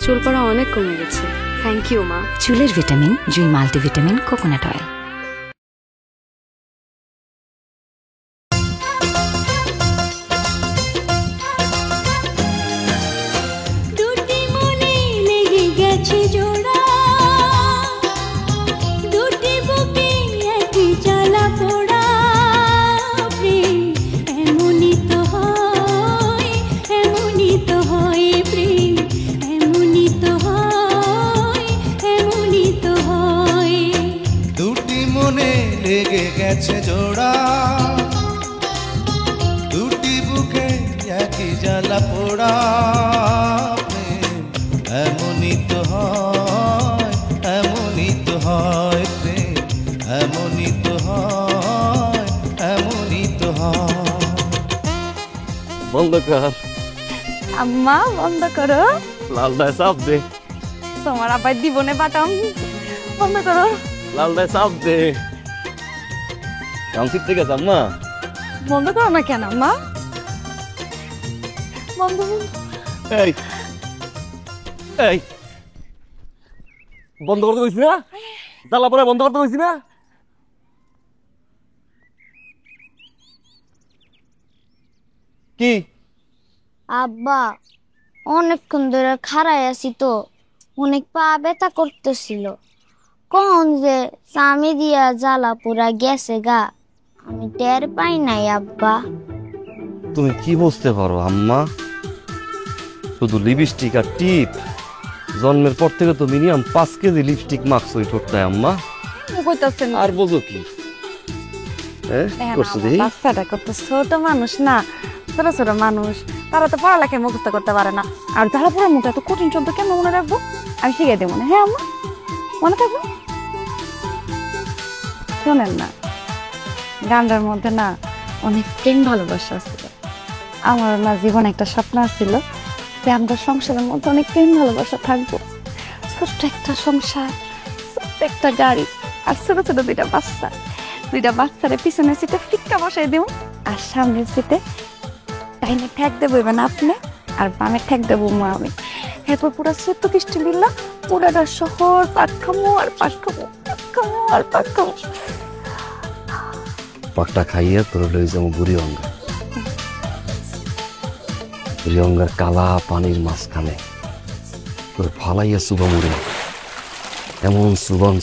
চুল পড়া অনেক কমে গেছে। থ্যাংক ইউ মা। চুলের ভিটামিন জুই মাল্টিভিটামিন কোকোনাট অয়েল। লেগে গেছে জোড়া, দুটি বুকে একই জ্বালা পোড়া, এমনই তো হয়, এমনই তো হয় প্রেম, এমনই তো হয়, এমনই তো হয়। বন্ধ কর আম্মা, বন্ধ করো। লালদায় চাপ দে। তোমার আবার দিবনে পাঠাম। বন্ধ করো। লালদায় চাপ দে। কাম ঠিক আছে আম্মা? বন্ধ করো না কেন আম্মা? বন্ধ এই এই বন্ধ করতে কইছি না? জ্বালা পরে বন্ধ করতে কইছি না? কি আব্বা, অনেকক্ষণ ধরে খাড়ায় আছি তো, অনেক পা ব্যথা করতেছিল। কখন যে স্বামী দিয়া জ্বালা পুরা গেছে গা, আমি টের পাই নাই আব্বা। তুমি কি বুঝতে পারো আম্মা? শুধু লিপস্টিক আর টিপ। জন্মের পর থেকে তো মিনিমাম 5 কেজি লিপস্টিক মাখছো ওই ঠোঁটটায় আম্মা। কইতাছেন আর বোঝো কি? করছো দেখি? বাচ্চাটা কত ছোট মানুষ না, ছোট ছোট মানুষ, তারা তো পড়ালেখায় মুখস্থ করতে পারে না। আর জ্বালা পোড়ার মুখে এত কঠিন শব্দ কেমন মনে রাখবো? আমি শিখে দেবো না। হ্যাঁ আম্মা, মনে থাকবো। শোনেন না, গানটার মধ্যে না অনেক প্রেম ভালোবাসা ছিল। আমার না জীবনে একটা স্বপ্ন ছিল যে আমাদের সংসারের মধ্যে অনেক প্রেম ভালোবাসা থাকবো। ছোট্ট একটা সংসার, ছোট্ট একটা গাড়ি, আর ছোট ছোট দুইটা বাচ্চারে পিছনের সিটে ফিক্কা বসাই দেবো, আর সামনের সিটে ডাইনে ঠেক দেবো এবার আপনি, আর বামে ঠেক দেবো মা আমি। এরপর পুরো সত্য কৃষ্টি বিল্লা পুরাটা শহর পাক খামো আর পাক খামো, পাক খামো আর পাক খামো। পাকটা খাইয়ে তোর লই যাবো বুড়িগঙ্গা। বুড়িগঙ্গার কালা পানির মাঝখানে তোর ফালাইয়া চুবামুড়ে, এমন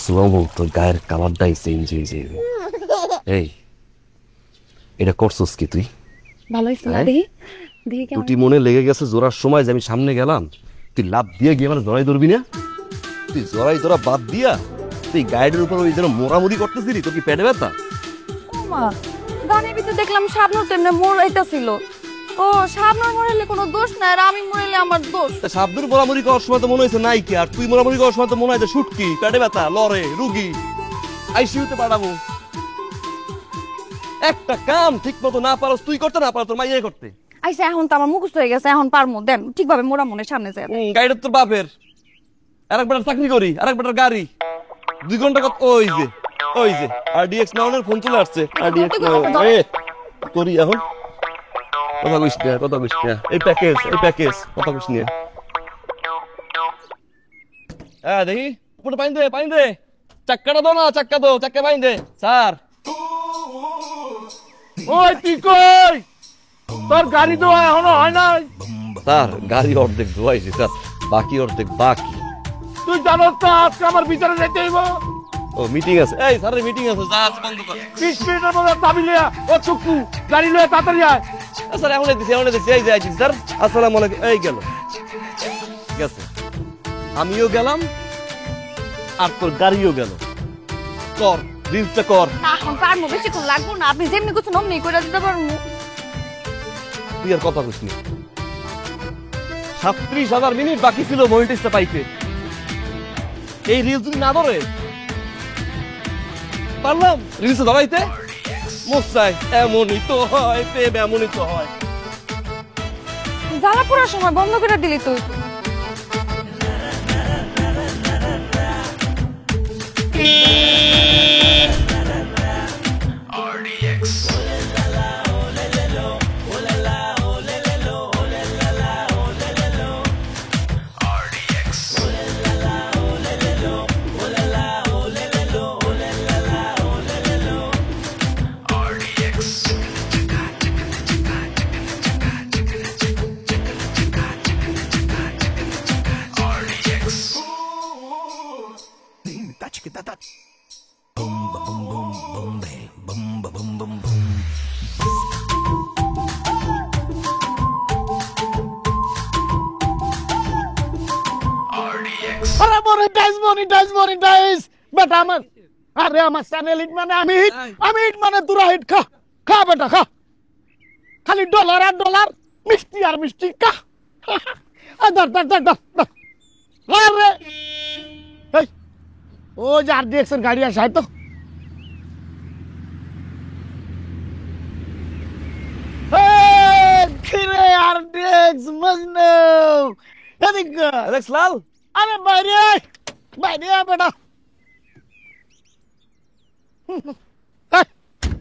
চুবামু তোর গায়ের কালারটাই চেঞ্জ হয়ে যাবে। এই এটা করছস কি তুই? ভালো হয়েছে না? দেখি দেখি কেমন। দুটি মনে লেগে গেছে জোড়ার সময় যে আমি সামনে গেলাম, তুই লাভ দিয়ে গিয়ে মানে জড়াই ধরবি না? তুই জড়াই ধরা বাদ দিয়া তুই গাইডের উপর ওই যেন মোড়ামুড়ি করতেছিলি, তোর কি পেটে ব্যথা? মা, গানের ভিতরে দেখলাম শাবনূর তেমনি মরাইতেছিল। ও, শাবনূর মরাইলে কোনো দোষ নাই, আর আমি মরাইলে আমার দোষ। শাবনূর মোড়ামুড়ি করার সময় তো মনে হয়েছে নাই কি, আর তুই মোড়ামুড়ি করার সময় তো মনে হয় শুটকি, পেটে ব্যথা, লড়ে রুগী, আইসিইউতে পাঠাবো। একটা কাম ঠিক মতো না পারস তুই করতে, না পারো তোর মাইয়াই করতে। আইসা এখন তো আমার মুখস্থ হয়ে গেছে, এখন পারমু। দেন ঠিকভাবে মোরা মনের সামনে যায়। গাড়িটা তোর বাপের, আরেকবার চাকরি করি, আরেকবার গাড়ি 2 ঘন্টা ওই যে আরডিএক্স নাউনের ফোন চলে আসছে। আরডিএক্স করি এখন কথা কইস না, এই প্যাকেজ কথা কইস না। হ্যাঁ দেখি উপরে পানি দে, চাক্কাটা দাও না, চাক্কা পানি দে। স্যার ওই তুই কই? তোর গাড়ি তো এখনো হয় নাই। স্যার গাড়ি অর্ধেক ধোয়াইছি স্যার, বাকি অর্ধেক বাকি। তুই জানো তো আজকে আমার ভিতরে যেতে হইব। ও মিটিং আছে, এই স্যারের মিটিং আছে, জাহাজ বন্ধ কর। 20 মিনিটের মধ্যে দাবি লিয়া ও চুক্কু গাড়ি লয়ে তাড়াতাড়ি আয়। স্যার এমন দিছি এই যে আইছি স্যার। আসসালামু আলাইকুম। এই গেল, ঠিক আছে, আমিও গেলাম আর তোর গাড়িও গেল। কর রিলসটা কর। না এখন পারমু, বেশিক্ষণ লাগবো না। আপনি যেমনি কিছু নমনি করে দিতে পারমু। তুই আর কথা কইস না। 37,000 মিনিট বাকি ছিল মনিটাইজটা পাইতে। এই রিলস যদি না ধরে পারলাম রিলসে ধরাইতে, মোস্তাই এমনই তো হয় প্রেম, এমনই তো হয়। জ্বালা পোড়ার সময় বন্ধ করে দিলি তুই। মনিটাইজ মনিটাইজ মনিটাইজ বেটা আমার আরে আমার চ্যানেল হিট মানে আমি হিট মানে তোরা হিট খা খা বেটা খা খালি ডলার আর ডলার মিষ্টি আর মিষ্টি খা ধর ধর ধর ধর আরে এই ও যে RDX এর গাড়ি আসে তো খিরে RDX মজনু এদিকে অ্যালেক্স লাল আরে বাইরে বাইরে বেটা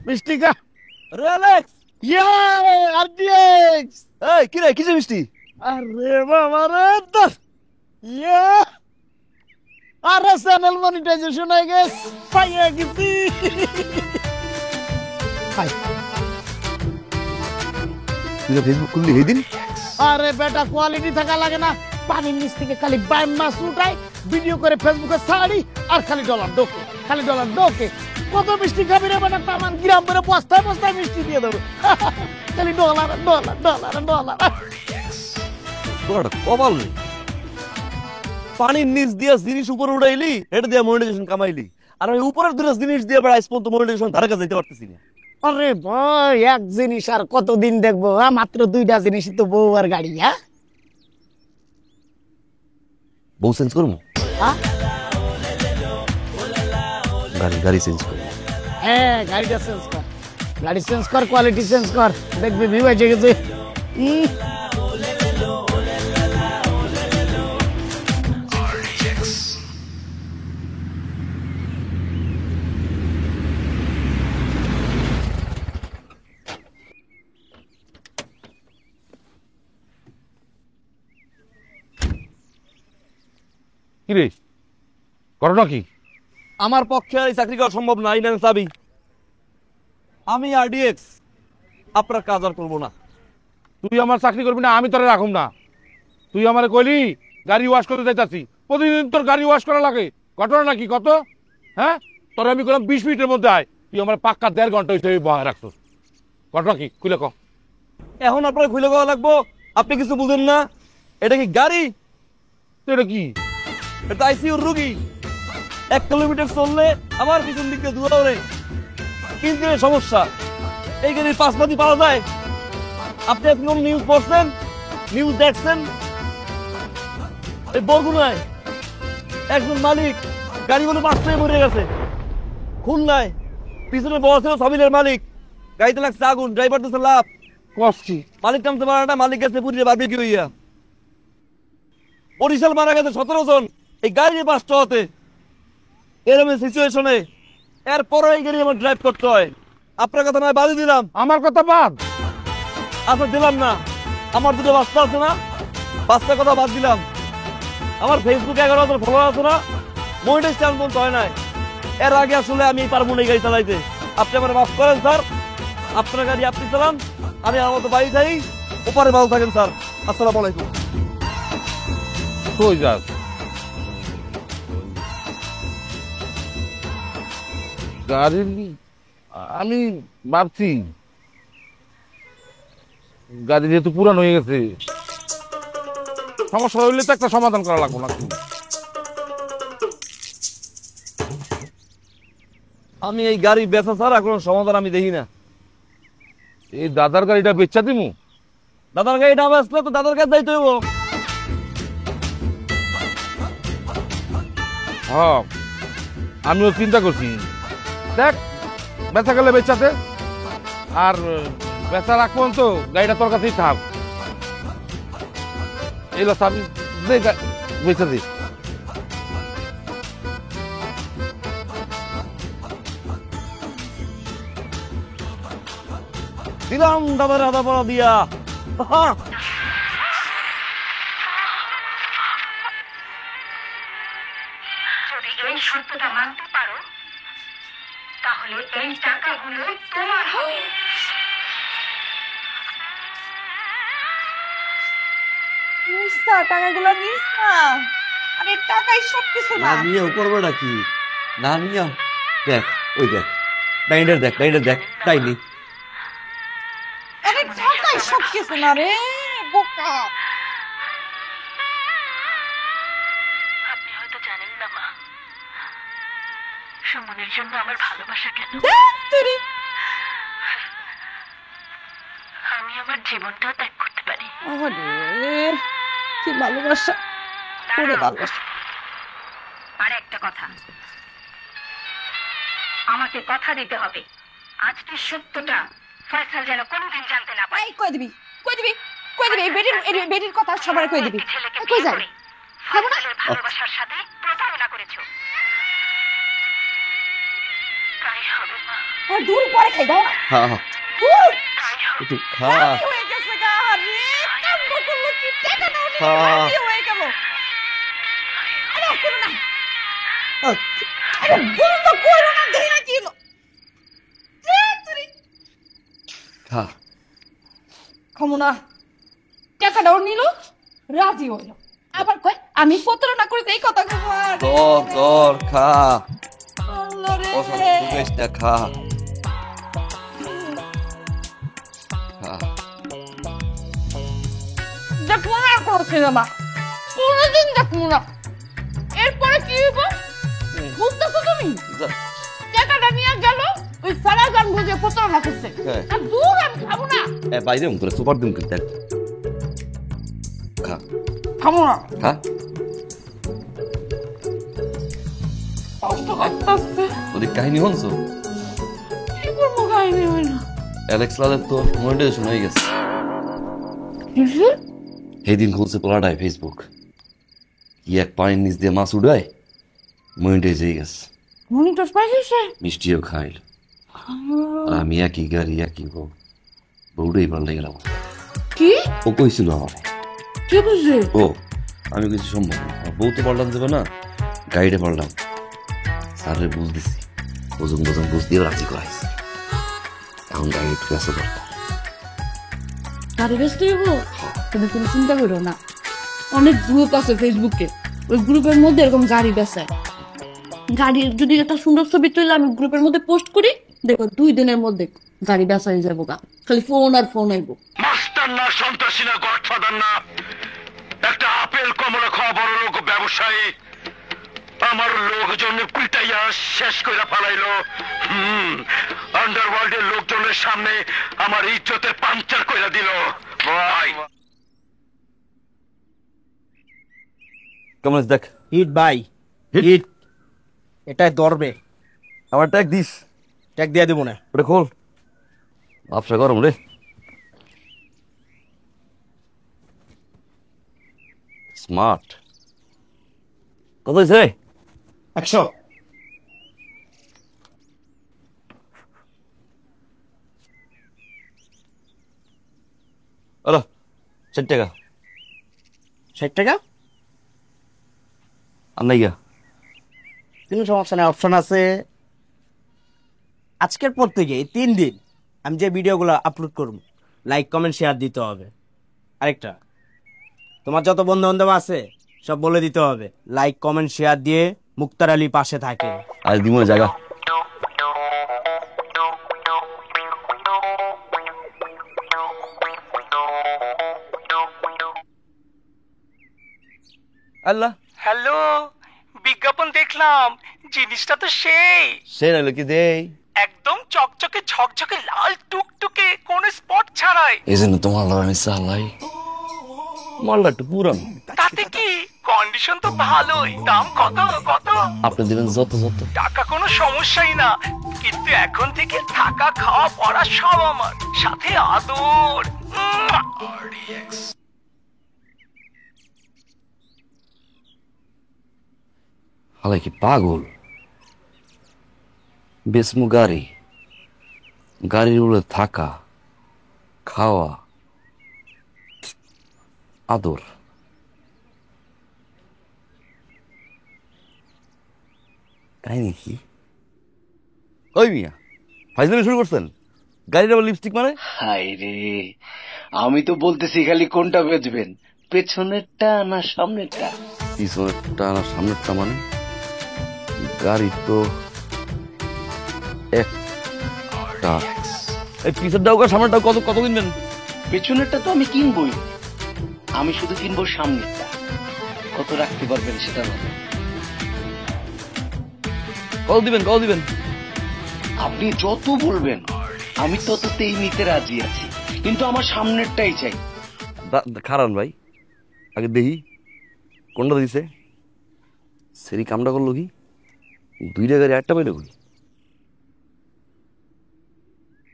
মিষ্টি কা আরে অ্যালেক্স ইয়া RDX এই কি রে কিসে মিষ্টি আরে বাবা রে দস ইয়া আরে চ্যানেল মনিটাইজেশন হয়ে গেছে পাইয়া গেছি হাই তুই ফেসবুক খুললি এই দিন আরে বেটা কোয়ালিটি থাকা লাগে না পানির নিচ থেকে খালি বাইম মাছ উঠাই ভিডিও করে ফেসবুকে ছাড়ি আর খালি ডলার দোকে খালি ডলার দোকে কত মিষ্টি খাবি রে বেটা তামান গ্রাম করে বস্তায় বস্তায় মিষ্টি দিয়ে দেবো খালি ডলার ডলার ডলার ডলার তোর কপাল নেই পানির নিচ দিয়া জিনিস উপরে উড়াইলি এটা দিয়া মনিটাইজেশন কামাইলি আর আমি উপরের দুটো জিনিস দিয়ে বেড়া স্পন্ত মনিটাইজেশন ধারে কাছে যেতে পারতেছি না আরে ভাই এক জিনিস আর কতদিন দেখবো মাত্র 2টা জিনিসই তো বউ আর গাড়ি হ্যাঁ বউ চেঞ্জ করবো হ্যাঁ? গাড়ি চেঞ্জ করবো হ্যাঁ গাড়িটা চেঞ্জ কর গাড়ি চেঞ্জ কর কোয়ালিটি চেঞ্জ কর দেখবি ভিউ হয়ে গেছে কি রে ঘটনা কি আমার পক্ষে আর এই চাকরি করা সম্ভব না এই নেন চাবি আমি RDX আপনার কাজ আর করবো না তুই আমার চাকরি করবি না আমি তোরে রাখুম না তুই আমারে কইলি গাড়ি ওয়াশ করতে যাইতাছি প্রতিদিন তোর গাড়ি ওয়াশ করা লাগে ঘটনা নাকি কত হ্যাঁ তোর আমি করলাম 20 মিনিটের মধ্যে আয় তুই আমার পাক্কা 1.5 ঘন্টা হইছে বহায় রাখছিস ঘটনা কি খুলে ক এখন আপনার খুলে দেওয়া লাগবো আপনি কিছু বুঝেন না এটা কি গাড়ি তো এটা কি এটা আইসিইউর রুগী 1 কিলোমিটার চললে আমার পিছন দিক দিয়ে দৌড়াও কিন্তু সমস্যা এই গাড়ির পাশপাতি পাওয়া যায় আপনি এখন নিউজ পড়ছেন নিউজ দেখছেন এই বরগুনায় একজন মালিক গাড়ি বলে পাঁচটায় মরে গেছে খুলনায় পিছনে বসা ছিল সাবিলের মালিক গাড়িতে লাগছে আগুন ড্রাইভার দিচ্ছে লাভ কষ্টি মালিক নামতে পারে না মালিক গেছে পুরীরে বারবিকি হইয়া বরিশাল মারা গেছে 17 জন এই গাড়ি পাঁচটা হতে এরকম সিচুয়েশনে এরপরে এই গাড়ি আমার ড্রাইভ করতে হয় আপনার কথা নয় বাদই দিলাম আমার কথা বাদ আপনার দিলাম না আমার দুটো বাচ্চা আছে না বাচ্চার কথা বাদ দিলাম আমার ফেসবুকে 11,000 ফলোয়ার আছে না মনিটাইজ চ্যানেল পর্যন্ত হয় নাই এর আগে আসলে আমি পারবো না এই গাড়ি চালাইতে আপনি আমার মাফ করেন স্যার আপনার গাড়ি আপনি চালান আমি আমার মতো বাড়ি যাই ওপারে ভালো থাকেন স্যার আসসালামু আলাইকুম কই যাস গাড়ি আমি ভাবছি গাড়ি যেহেতু পুরান হয়ে গেছে সমস্যা হইলে তো একটা সমাধান করা লাগবে নাকি আমি এই গাড়ি বেচা ছাড়া কোনো সমাধান আমি দেখি না এই দাদার গাড়িটা বেচা দিমু দাদার গাড়িটা বেচলে তো দাদার কাছে যাইতে হইব হ্যাঁ আমিও চিন্তা করছি দেখ বেচা গেলে বেচাতে আর বেচা রাখবো তো গাড়িটা তোর কাছেই থাক এলো সাবি দে বেচা দে দিলাম দাদার আদা পড়া দিয়া যদি এই সত্যটা মানতে পারো তাহলে এই টাকাগুলো তোমার হবে টাকাগুলো নিস না আরে টাকাই সব কিছু না নিয়ে করবো নাকি না নিয়ে দেখ ওই দেখ ডাইন্ডার দেখ ডাইনি আরে টাকাই সব কিছু না রে বোকা আপনি হয়তো জানেন সুমনের জন্য আমার ভালোবাসা কেন? আমি আমার জীবনটাও ত্যাগ করতে পারি। কি ভালোবাসা, পুরো ভালোবাসা। আর একটা কথা, আমাকে কথা দিতে হবে আজকের সত্যটা ফয়সাল যেন কোনোদিন জানতে না পারে। কই দিবি এই বেটির কথা সবার কই দিবি। ছেলেকে কই বিয়ে যাই করে ফয়সালের ভালোবাসার সাথে প্রতারণা করেছো। তাই হবে মা, আর দূর পরে খাই দাও না। হ্যাঁ হ্যাঁ তাই হবে। একটু খা। কি হয়ে গেছে গা রে, কান্না করলো কি, টাকা দাও নি, হ্যাঁ। কি হয়ে গেল? আরে করো না, আরে ভুল তো করো না, দেই না কি হলো? খা। খামো না। টাকাটাও নিল, রাজি হইল, আবার কয় আমি প্রতারণা করেছি, এই কথা কবার। তোর খা। আল্লাহ রে, অসুবিধা খা। খা। দেখবো না কোনো সিনেমা, কোনোদিন দেখবো না। এরপরে কি হইব বুঝতেছো তুমি? যা- টাকাটা নিয়ে গেল, ওই সারা গান বুঝে প্রতারণা করছে। হ্যাঁ। আর দূর, আমি খাবো না, বাইরে করে সুপার দিন করতে খা। খাবো না। খা। কষ্ট করতেছে, ওদের কাহিনী শুনছো? কি করবো কাহিনী হয় না। অ্যালেক্স লালের তো মনিটাইজেশন হয়ে গেছে। সেদিন খুলছে পোলাটায় ফেসবুক, কি এক পানির নিচ দিয়ে মাছ উড়ায়, মনিটাইজ হয়ে গেছে। মনিটর পাইছে, মিষ্টিও খাইল। আর আমি একই গাড়ি একই বউটাই পাল্টে গেলাম। কি ও কইছিল আমার, কি বুঝছে? ও আমি কিছু সম্ভব না, আমার বউ তো পাল্টান যাবে না, গাড়িটা পাল্টাম। স্যারে বুঝ দিছি, ওজন বুঝ দিয়েও রাজি করাইছি। এখন গাড়ি একটু ব্যস্ত দরকার। গাড়ি ব্যস্ত হইব, তুমি কোনো চিন্তা করো না। অনেক গ্রুপ আছে ফেসবুকে, ওই গ্রুপের মধ্যে এরকম গাড়ি বেচায়। গাড়ির যদি একটা সুন্দর ছবি তুলে আমি গ্রুপের মধ্যে পোস্ট করি, দেখো 2 দিনের মধ্যে গাড়ি বেচা হয়ে যাবো গা। খালি ফোন আর ফোন আইবো। মাস্টার না, সন্ত্রাসী না, গডফাদার না, একটা আপেল কমলা খাওয়া বড় লোক ব্যবসায়ী আমার লোকজনে পিটাইয়া শেষ করে ফেলাইলো। আন্ডারওয়ার্ল্ডের লোকজনের সামনে আমার ইজ্জতের পাঞ্চার কইরা দিল। ভাই কেমন দেখ? হিট ভাই, হিট। এটাই ধরবে, আমার ট্যাগ দিস, ট্যাগ দিয়ে দেবো না। ওটা খোল। ব্যবসা গরম রে। স্মার্ট। কত হয়েছে? 100। হলো 60 টাকা। 60 টাকা? আর নাই গা? কোনো সমস্যা নেই, অপশন আছে। আজকের পর থেকে এই 3 দিন আমি যে ভিডিওগুলো আপলোড করব, লাইক কমেন্ট শেয়ার দিতে হবে। আরেকটা, তোমার যত বন্ধু বান্ধব আছে সব বলে দিতে হবে লাইক কমেন্ট শেয়ার দিয়ে মুক্তার আলী পাশে থাকে। আজ দিমো জায়গা। আল্লাহ, হ্যালো, বিজ্ঞাপন দেখলাম, জিনিসটা তো সে নাইলো কি দেই, একদম চকচকে ঝকঝকে লাল টুকটুকে, কোন স্পট ছাড়াই। এই জন্য তোমার লগে আমি চালাই। মালটা একটু পুরানো, তাতে কি, কন্ডিশন তো ভালোই। দাম কত কত? আপনি দিবেন যত। টাকা কোনো সমস্যাই না, কিন্তু এখন থেকে থাকা খাওয়া পড়া সব আমার, সাথে আদর। হালাই কি পাগল? বেসমু গাড়ির উড়ে থাকা খাওয়া আদর। কাহিনী কি? ওই মিয়া ফাইজলামি শুরু করছেন? গাড়ির আবার লিপস্টিক মানে? হাই রে, আমি তো বলতেছি খালি কোনটা বেচবেন, পেছনেরটা না সামনেরটা? পিছনেরটা না সামনেরটা মানে? গাড়ি তো একটা, এই পিছনেরটাও সামনেরটাও কত কিনবেন? পেছনেরটা তো আমি কিনবই, আমি শুধু কিনবো সামনেরটা। কত রাখতে পারবেন সেটা বলেন। কল দিবেন আপনি যত বলবেন আমি তততেই নিতে রাজি আছি, কিন্তু আমার সামনেরটাই চাই। খারান ভাই, আগে দেখি কোনটা দিছে। সেরি কামটা করলো কি, 2টা গাড়ি একটা পাইলো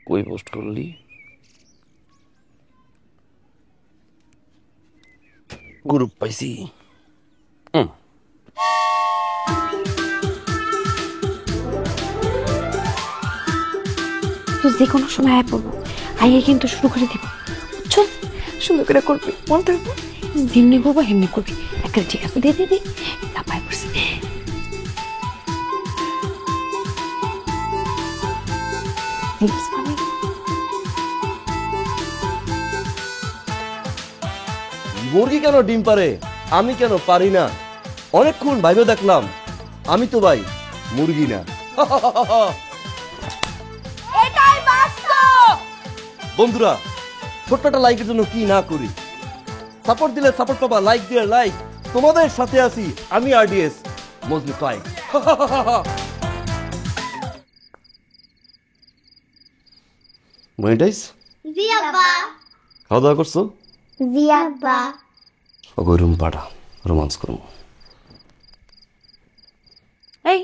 কই পোস্ট করলি? গ্রুপ পাইছি। তো যে কোনো সময় আয় পড়বো, আইয়ে কিন্তু শুরু করে দিব, বুঝছো? সুন্দর করে করবি, মন থাকবো, যেমনি করবো হেমনি করবি। একটা ঠিক আছে, দে পায়ে পড়ছি। মুরগি কেন ডিম পারে, আমি কেন পারি না? অনেকক্ষণ ভাইবে দেখলাম, আমি তো ভাই মুরগি না। বন্ধুরা, ছোট্ট একটা লাইকের জন্য কি না করি। সাপোর্ট দিলে সাপোর্ট পাবা, লাইক দিলে লাইক। তোমাদের সাথে আছি আমি RDS মজনু তাই। মনিটাইজ খাওয়া দাওয়া করছো? রুম পাঠা, রোমান্স করবো। এই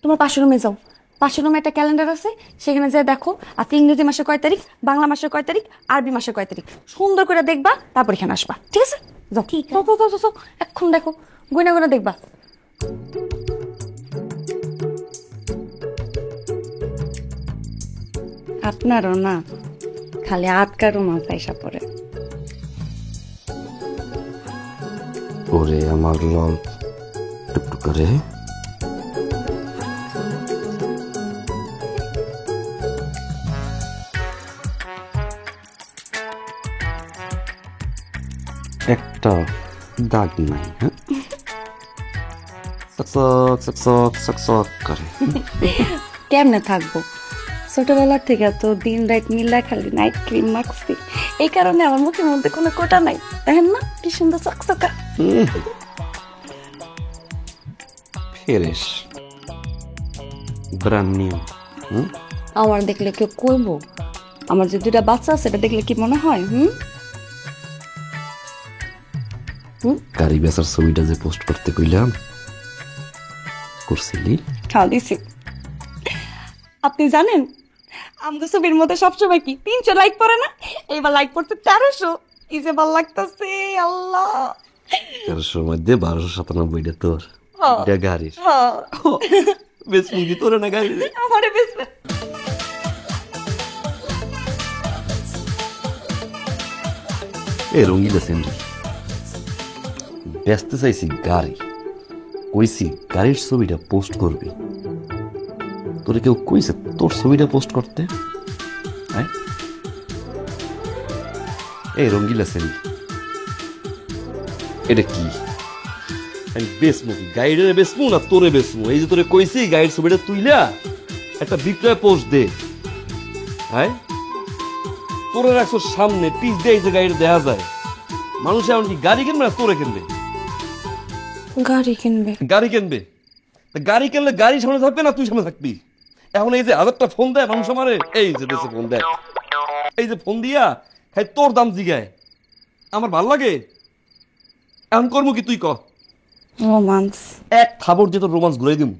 তোমার পাশের রুমে যাও, পাশের রুমে একটা ক্যালেন্ডার আছে, সেখানে যা দেখো আজকে ইংরেজি মাসের কয় তারিখ, বাংলা মাসের কয় তারিখ, আরবি মাসের কয় তারিখ, সুন্দর করে দেখবা, তারপর এখানে আসবা, ঠিক আছে? যাও, যাও, এখন দেখো, গুনা দেখবা। আপনারও না খালি আটকা রোমান্স আইসা পড়ে। ওরে আমার লল টুকটুক করে। একটা দাগ নাই, হ্যাঁ? সকসক করে। কেমনে থাকবো? ছোটবেলার থেকে তো দিন রাত মিল্লা খালি নাইট ক্রিম মাখছি, এই কারণে আমার মুখের মধ্যে কোনো কোটা নাই। দেখেন না কি সুন্দর চকচকা। Fresh brand new. আমার দেখলে কেউ কইবো? আমার যে 2টা বাচ্চা আছে, এটা দেখলে কি মনে হয়? গাড়ি বেচার ছবিটা যে পোস্ট করতে কইলাম, করছিলি? খাওয়া দিছি। আপনি জানেন আমাদের ছবির মধ্যে সবসময় কি 300 লাইক পড়ে না? এইবার লাইক পড়তে 1300। কি যে ভালো লাগতেছে, আল্লাহ। 1300 মধ্যে 1297টা তোর, এটা গাড়ির। বেশ মুগি তোর না গাড়ি, আমারে বেশ। এ রঙিলা সেন্ডি ব্যস্ত চাইছি গাড়ি, কইছি গাড়ির ছবিটা পোস্ট করবি। তোরে কেউ কইছে তোর ছবিটা পোস্ট করতে? হ্যাঁ, এই রঙ্গিলা সেন্ডি এটা কি? আমি বেসমু গাইডের বেসমু না তোরে বেসমু? এই যে তোরে কইছি গাইড ছবিটা তুইলা একটা বিক্রয় পোস্ট দে। হ্যাঁ, তোরে রাখছো সামনে, পিস দিয়ে এই যে গাইড দেখা যায়। মানুষ এমন কি গাড়ি কিনবে না তোরে কিনবে? গাড়ি কিনবে। গাড়ি কিনবে, গাড়ি কিনলে গাড়ি সামনে থাকবে না তুই সামনে থাকবি? এখন এই যে 1000টা ফোন দেয় মানুষ আমারে, এই যে দেশে ফোন দেয়, এই যে ফোন দিয়া খাই তোর দাম জিগায়, আমার ভাল লাগে। এখন করবো কি তুই ক? রোমান্স এক থাবর দিয়ে তোর রোমান্স ঘুরাই দিম।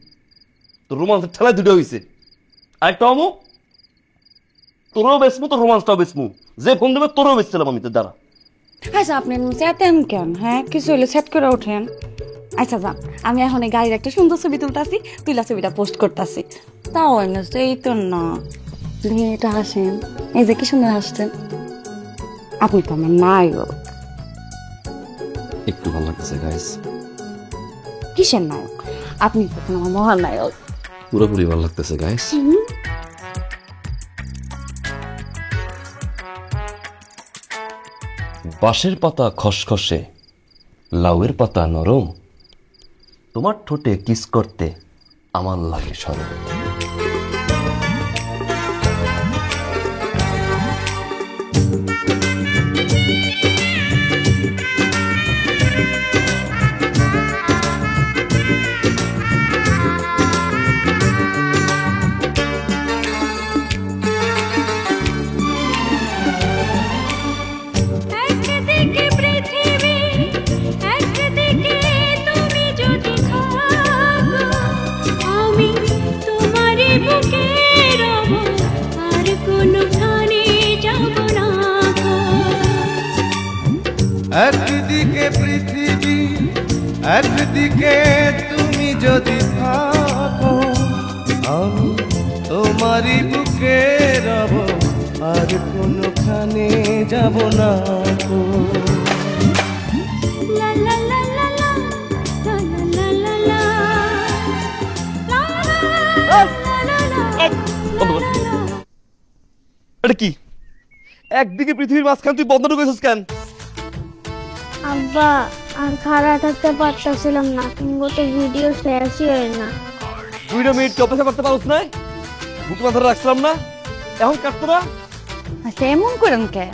তোর রোমান্সের ঠেলায় 2টা হয়েছে, আরেকটা আমু তোরও বেসমু, তোর রোমান্সটাও বেসমু। যে ফোন দেবে তোরও বেচছিলাম আমি তোর দ্বারা। আচ্ছা আপনি চেতেন কেন? হ্যাঁ, কিছু হলে সেট করে ওঠেন। আচ্ছা যান, আমি এখন এই গাড়ির একটা সুন্দর ছবি তুলতেছি, তুইলা ছবিটা পোস্ট করতেছি। তাও এই তো না, এটা হাসেন, এই যে কি সুন্দর হাসছেন। আপনি তো আমার নায়ক। একটু ভালো লাগতেছে গাইস। কিসের নায়ক? আপনি তো আমার মহানায়ক। পুরোপুরি ভালো লাগতেছে গাইস। বাঁশের পাতা খসখসে, লাউয়ের পাতা নরম, তোমার ঠোঁটে কিস করতে আমার লাগে সরম। একদিকে পৃথিবী একদিকে তুমি যদি থাকো আমি তোমারই বুকে রব আর কোনখানে যাব না গো। এটা কি একদিকে পৃথিবীর মাঝখান তুই বন্ধ ঢুকেছিস কেন? আব্বা আর খাড়া থাকতে পারতেছিলাম না, কিন্তু তো ভিডিও শেষই হয় না। 2 মিনিট কি অপেক্ষা করতে পারছ না? বুক মাথা রাখছিলাম না, এখন কাটতো না? আচ্ছা এমন করেন কে?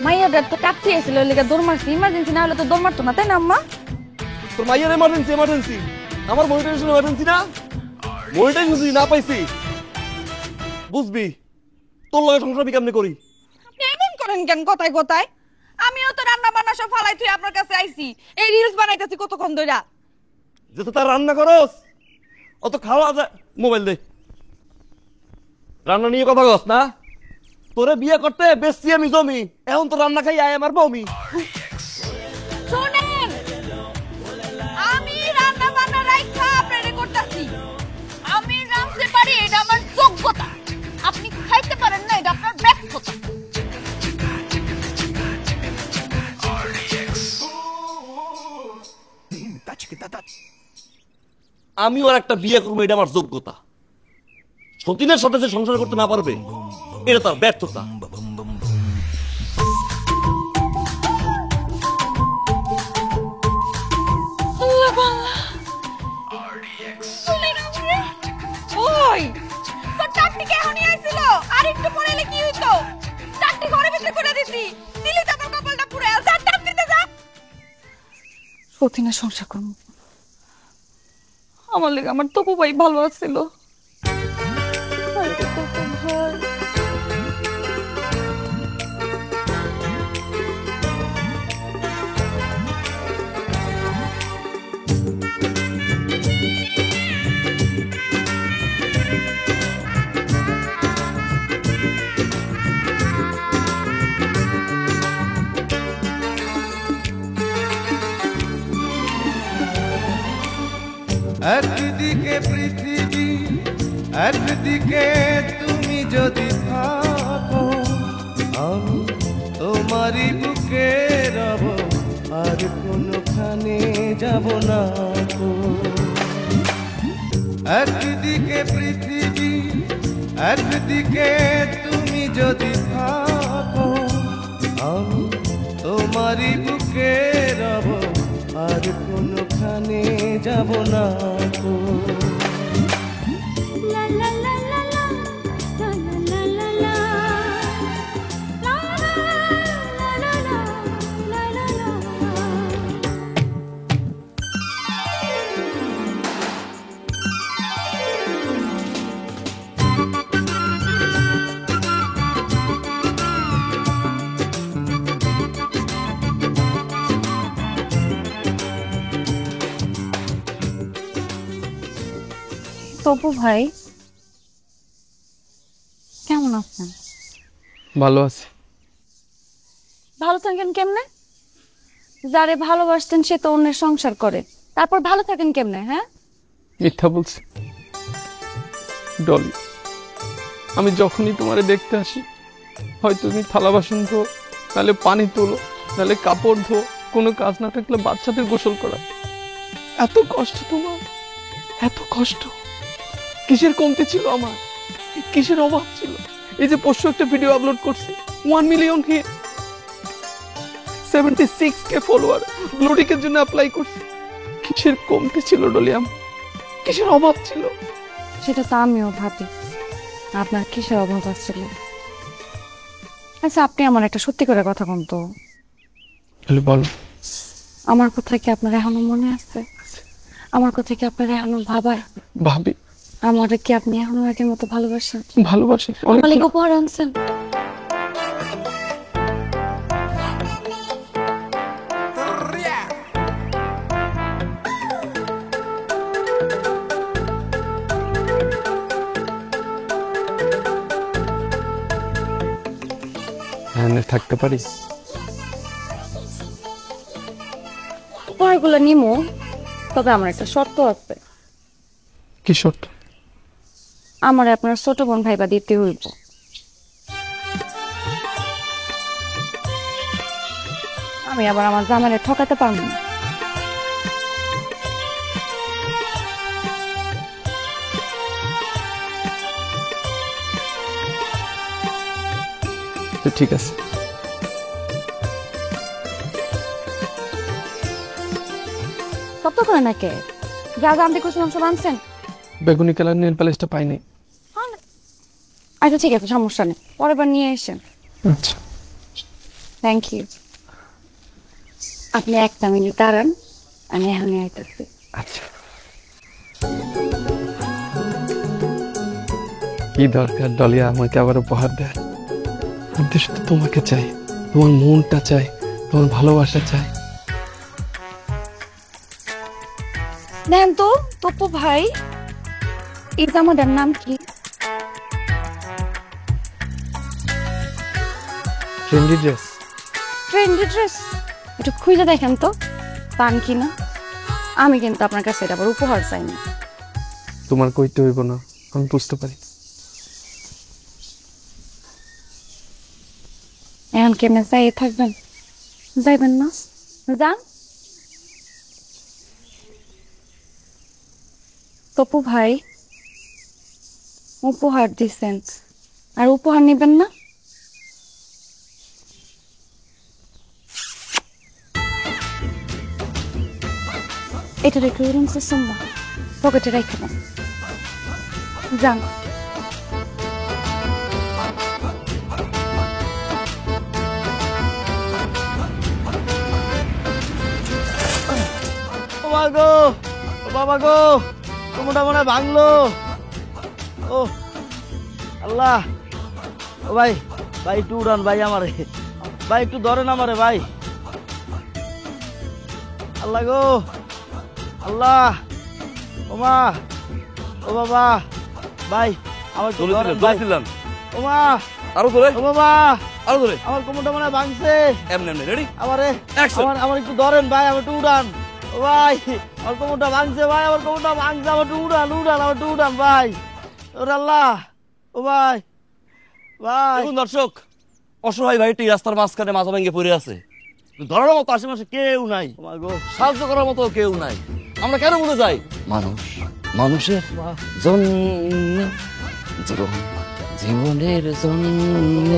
মাইয়াদের তো কাটতে এসেছিল লেগে দৌড় মারছি, ইমার্জেন্সি না হলে তো দৌড় মারতো না, তাই না আম্মা? তোর মাইয়ার এমার্জেন্সি আমার মনিটাইজেশন এমার্জেন্সি না? মনিটাইজেশন না পাইছি বুঝবি তোর লগে সংসার আমি কেমনে করি? আপনি এমন করেন কেন কথায় কথায়? আমিও তো রান্না বান্না সব ফালাই তুই আপনার কাছে আইছি, এই রিলস বানাইতেছি কতক্ষণ ধইরা। যেটা তার রান্না করস অত খাওয়া যায়। মোবাইল দে, রান্না নিয়ে কথা কস না? তোরে বিয়ে করতে বেশি আমি জমি, এখন তো রান্না খাই আয় আমার বমি। শুনেন, আমি রান্না বান্না রাইখা আপনারে করতেছি, আমি রাঁধতে পারি, এটা আমার যোগ্যতা। আপনি খাইতে পারেন না, এটা আপনার ব্যর্থতা। আমি ওর একটা বিয়ে করবো, এটা আমার যোগ্যতা। সতীনের সাথে যে সংসার করতে না পারবে এটা তার ব্যর্থতা। ওই তোর চারটি কে এখনই আইছিল, আর একটু পরে এলে কি হইতো? চারটি ঘরে ভিতরে করে দিছি, দিলি তো তোর কপালটা পুরো আর চারটা দিতে যা। সতীনের সংসার করব, আমার লেগে আমার তপু ভাই ভালো আছিল। একদিকে পৃথিবী একদিকে তুমি যদি থাকো আমি তোমারই বুকে রব আর কোনখানে যাব না গো। একদিকে পৃথিবী একদিকে তুমি যদি থাকো আমি তোমারই বুকে রব আর কোনখানে যাব না গো। তপু ভাই কেমন আছেন? ভালো আছি। ভালো থাকেন কেমনে? যারে ভালোবাসতেন সে তো অন্যের সংসার করে, তারপর ভালো থাকেন কেমনে? হ্যাঁ মিথ্যা বলছি ডলি, আমি যখনই তোমারে দেখতে আসি হয় তুমি থালা বাসন ধো, নাহলে পানি তোলো, নাহলে কাপড় ধো, কোনো কাজ না থাকলে বাচ্চাদের গোসল করা। এত কষ্ট তোমার, এত কষ্ট, কিসের কমতি ছিল আমার, কিসের অভাব ছিল? এই যে পরশু একটা ভিডিও আপলোড করছি, 1 মিলিয়ন হিট, 76K ফলোয়ার, ব্লুটিকের জন্য অ্যাপ্লাই করছি। কিসের কমতি ছিল ডলি আমার, কিসের অভাব ছিল? সেটা তো আমিও ভাবি, আপনার কিসের অভাব আসছিল। আচ্ছা আপনি আমার একটা সত্যি করে কথা বলুন তো, বলো আমার কথা কি আপনার এখনো মনে আছে? আমার কথা কি আপনার এখনো ভাবায়? ভাবি। আমার কি আপনি এখনো আগের মতো ভালোবাসেন? ভালোবাসি। অনেক উপহার আনছেন। হ্যাঁ থাকতে পারি? উপহারগুলো নিমো, তবে আমার একটা শর্ত আছে। কি শর্ত? আমার আপনার ছোট বোন ভাইবা দিতে হইব। আমি আবার আমার জামাইরে ঠকাতে পারবো না। তো ঠিক আছে। সব তো করে নাকি যা জানতে করছিলাম সব আনছেন? বেগুনি কালার নেল পালিশটা পাইনি। আচ্ছা ঠিক আছে, সমস্যা নেই, পরের বার নিয়ে এসেন। আচ্ছা থ্যাংক ইউ। আপনি একটা মিনিট দাঁড়ান, আমি এখনই আইতেছি। আচ্ছা। কি দরকার ডলিয়া আমাকে আবার উপহার দেয়? আমি তো শুধু তোমাকে চাই, তোমার মনটা চাই, তোমার ভালোবাসা চাই। দেন তো তপু ভাই, এই জামাটার নাম কি? Trendy dress. Trendy dress? একটু খুঁজে দেখেন তো পান কিনা। আমি কিন্তু আপনার কাছে এটা আবার উপহার চাইনি। তোমার কইতে হইব না, আমি বুঝতে পারি। এখন কেমনে যাই থাকবেন? যাইবেন না? যান। তপু ভাই উপহার দিছেন, আর উপহার নেবেন না? এটা রেখে দিলাম সুম্মা, পকেটে রেখে দেন। যান। গো ও বাবা গো, কোমরটা মনে হয় ভাঙলো। ও আল্লাহ। ও ভাই, ভাই একটু উড়ান ভাই আমারে, ভাই একটু ধরেন আমারে ভাই। আল্লাহ গো, আল্লাহ। ও মা, ও বাবা, ভাই আমার ধরেন ভাই। ও মা, আরো ধরে। ও বাবা, আরো ধরে। আমার কোমরটা মনে হয় ভাঙছে। এমনি এমনি রেডি? আমারে আমার একটু ধরেন ভাই, আমার একটু উড়ান। ও ভাই আমার কোমরটা ভাঙছে ভাই, আমার কোমরটা ভাঙছে, আমার একটু উড়ান উড়ান, আমার একটু উড়ান ভাই। ওরে আল্লাহ। ও ভাই, ভাই। দেখুন দর্শক, অসহায় ভাইটি রাস্তার মাঝখানে মাথা ভেঙে পড়ে আছে। ধরার মতো আশেপাশে কেউ নাই, সাহায্য করার মতো কেউ নাই। আমরা কেন বলে যাই? মানুষ মানুষের জন্য, জীবনের জন্য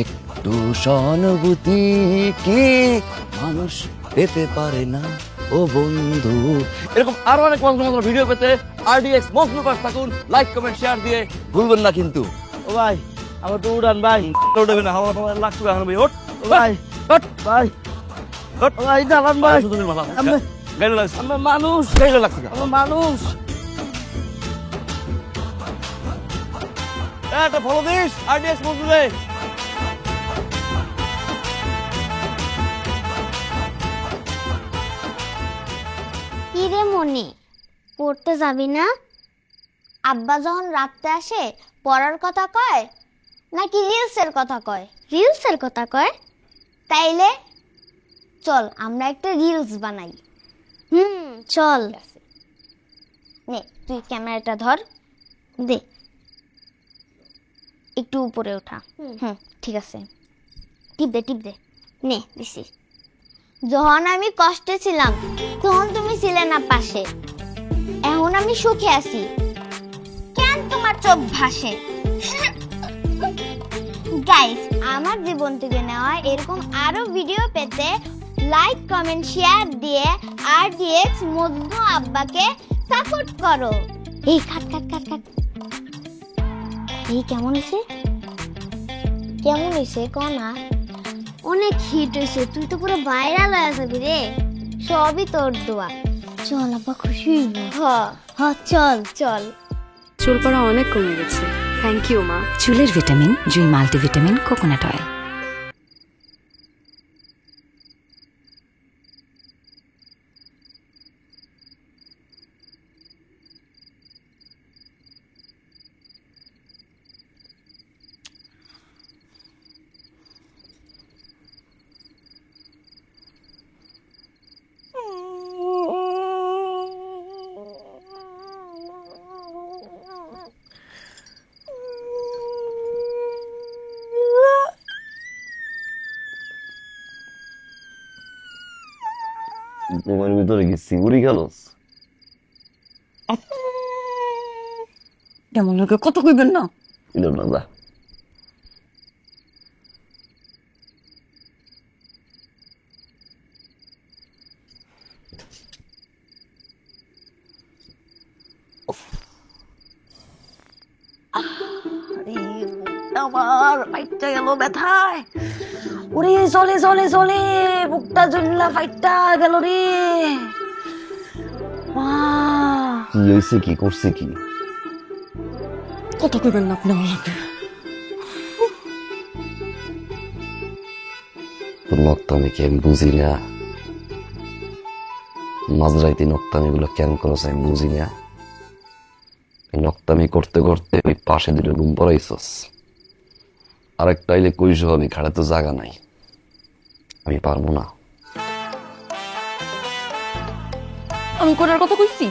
একটু সহানুভূতি কি মানুষ পেতে পারে না ও বন্ধু? এরকম আরো অনেক মজার ভিডিও পেতে আরডিএক্স মজনু পাশ থাকুন, লাইক কমেন্ট শেয়ার দিয়ে ভুলবেন না কিন্তু। ও ভাই আমার একটু উড়ান ভাই। উঠবে না, হাওয়া হাওয়া লাগছে এখন ভাই। ওঠ ভাই, ওঠ ভাই, ওঠ ভাই দাঁড়ান ভাই। গাড়ি লাগছে, আমরা মানুষ, গাড়ি লাগছে, আমরা মানুষ। একটা ফলো দিস আরডিএক্স মজনুরে। কি রে মনি, পড়তে যাবি না? আব্বা যখন রাতে আসে পড়ার কথা কয় নাকি রিলসের কথা কয়? রিলসের কথা কয়। তাইলে চল আমরা একটা রিলস বানাই। চল। নে তুই ক্যামেরাটা ধর, দে একটু উপরে ওঠা। ঠিক আছে, টিপ দে টিপ দে। নে দিছি। যখন আমি কষ্টে ছিলাম তখন তুমি ছিলে না পাশে, এখন আমি সুখে আছি, কেন তোমার চোখ ভাসে? গাইস, আমার জীবন থেকে নেওয়া এরকম আরো ভিডিও পেতে লাইক কমেন্ট শেয়ার দিয়ে আরডিএক্স মজনু আব্বাকে সাপোর্ট করো। এই কাট কাট কাট কাট। এই কেমন হয়েছে? কেমন হয়েছে কনা? অনেক হিট হয়েছে, তুই তো পুরো ভাইরাল হয়ে যাবি রে। সবই তোর দোয়া। চল আব্বা খুশি হইব। হ চল চল। চুল পড়া অনেক কমে গেছে, থ্যাংক ইউ মা। চুলের ভিটামিন জুই মাল্টিভিটামিন কোকোনাট অয়েল। তোমার ভিতরে কি সিগুরি গেলস? কেমন লোকে কত কইবেন না? না যা। আমার ফাইটটা গেল ব্যথায়। ওরে চলে চলে চলে বুকটা জ্বললা ফাইটটা গেল রে। কি হয়েছে, কি করছে, কি কত কইবেন না আপনি আমাকে? তোর নক্তামি কি আমি বুঝি না? মাঝরাইতে নক্তামি গুলো কেন করছ আমি বুঝি না। এই নক্তামি করতে করতে ওই পাশে দিলে রুম পড়াইছস। আরেকটা আইলে কইস আমি খাড়া তো জায়গা নাই, আমি পারবো না। আমি করার কথা কইছি?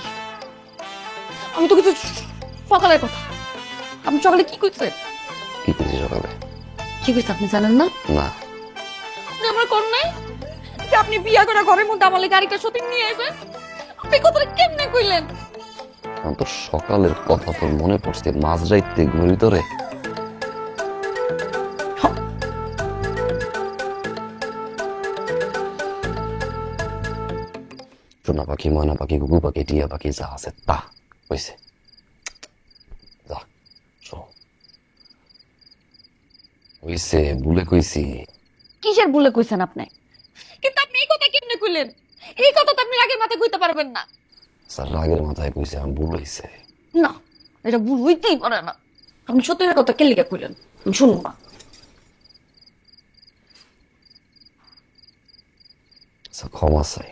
আমি তো কিছু সকালের কথা। আপনি সকালে কি কইছেন? কি কইছি সকালে? কি কইছে আপনি জানেন না? না। আপনি আমার কোন নাই যে আপনি বিয়া করে ঘরের মধ্যে আমার গাড়িটা শুটিং নিয়ে আসবেন? আপনি কথাটা কেমনে কইলেন? আমার তো সকালের কথা তোর মনে পড়ছে, মাঝরাইতে ঘুরি তোরে। সোনা পাখি, ময়না পাখি, গুগু পাখি, টিয়া পাখি যা আছে তা কইছে। কইছে ভুলে কইছি। কিসের ভুলে কইছেন আপনি? কিন্তু আপনি এই কথা কেমনে কইলেন? এই কথা তো আপনি রাগের মাথায় কইতে পারবেন না। স্যার রাগের মাথায় কইছে, আমি ভুল হইছে। না, এটা ভুল হইতেই পারে না। আপনি সত্যি কথা কেন লিখে কইলেন? আমি শুনবো না। ক্ষমা চাই।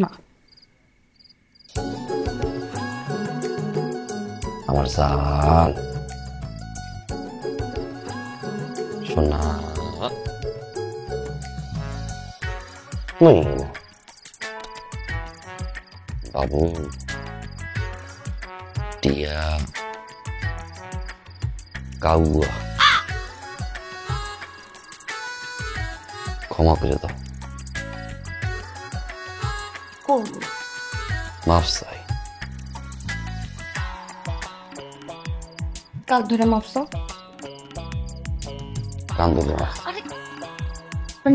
না, আমার জান সোনা বাবু টিয়া কাউয়া, ক্ষমা করে দাও। মাফ চাই। কাল ধরে মাপছো? কান ধরে মাফ।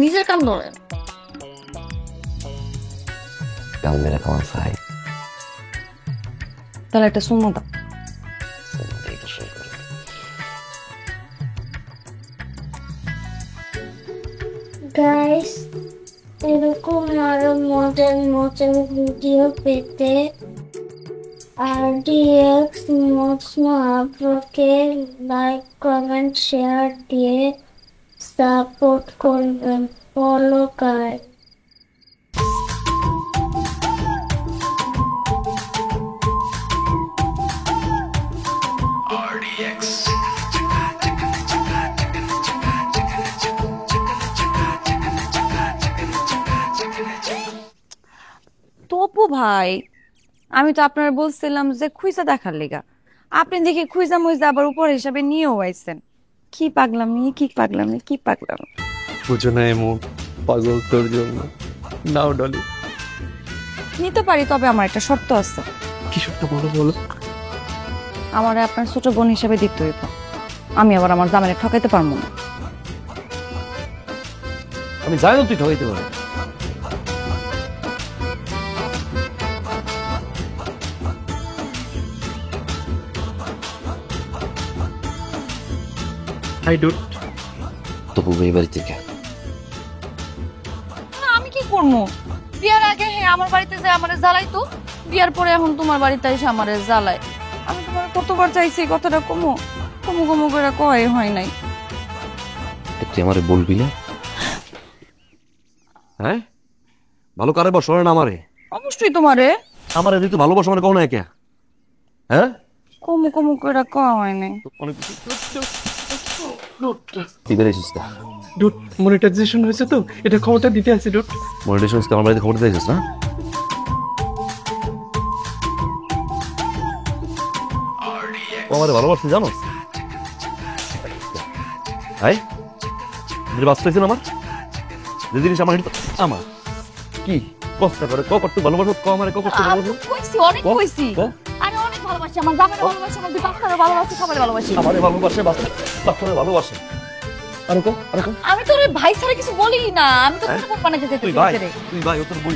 নিজের কান ধরেন। কান ধরে ক্ষমা চাই। তাহলে একটা সুম্মা দাও। গাইস, এরকম আরো মজার মজার ভিডিও পেতে RDX মজনুআপকে লাইক, কমেন্ট, শেয়ার দিয়ে সাপোর্ট করবেন। Follow guys. তপু ভাই, আমি তো আপনার বলছিলাম যে খুঁজা দেখার লেগা, আপনি দেখি খুঁজা মুইজা আবার উপর হিসাবে নিয়েও আইছেন। কি পাগলামি, কি পাগলামি, কি পাগলামি। বুঝো না এমন পাগল তোর জন্য। নাও ডলি নিতে পারি, তবে আমার একটা শর্ত আছে। কি শর্ত বলো? বলো। আমার আপনার ছোট বোন হিসাবে দিতে হইব। আমি আবার আমার জামাইকে ঠকাইতে পারবো না। আমি জানি তুই ঠকাইতে পারবি। Hi dude. তবু এই বাড়ি থেকে আমি কি করবো? বিয়ার আগে আমার বাড়িতে যে আমারে জ্বালাইতো, বিয়ার পরে এখন তোমার বাড়িতে এসে আমারে জ্বালায়। আমি তোমার কতবার চাইছি কথাটা কমো কমো কমো করে কয় হয় নাই। তুই আমারে বলবি না? হ্যাঁ, ভালো কারে বসো না আমারে? অবশ্যই তোমারে। আমারে তুই তো ভালোবাসো মানে কও না একা? হ্যাঁ, কমো কমো করে কয় হয় নাই। তুই বেরিয়েছিস না? ডুড, মনিটাইজেশন হয়েছে তো, এটা খবরটা দিতে আছে। ডুড, মনিটাইজেশন হচ্ছে আমার বাড়িতে খবর দিতে আসিস না? ও আমারে ভালোবাসতে জানো? হাই, বাঁচতেছেন আমার যে জিনিস আমার আমার কি কষ্ট করে কত ভালোবাসো কম আরে কত ভালোবাসো কইছি অনেক কইছি আরে অনেক ভালোবাসি আমার জামাইরে ভালোবাসি আমার দুই বাচ্চারে ভালোবাসি সবাই ভালোবাসি আমারে ভালোবাসে বাচ্চারে ভালোবাসে আর কো আমি তোর ভাই ছাড়া কিছু বলি না আমি তো কোনো বানাইতে যেতে তুই ভাই ও তোর বই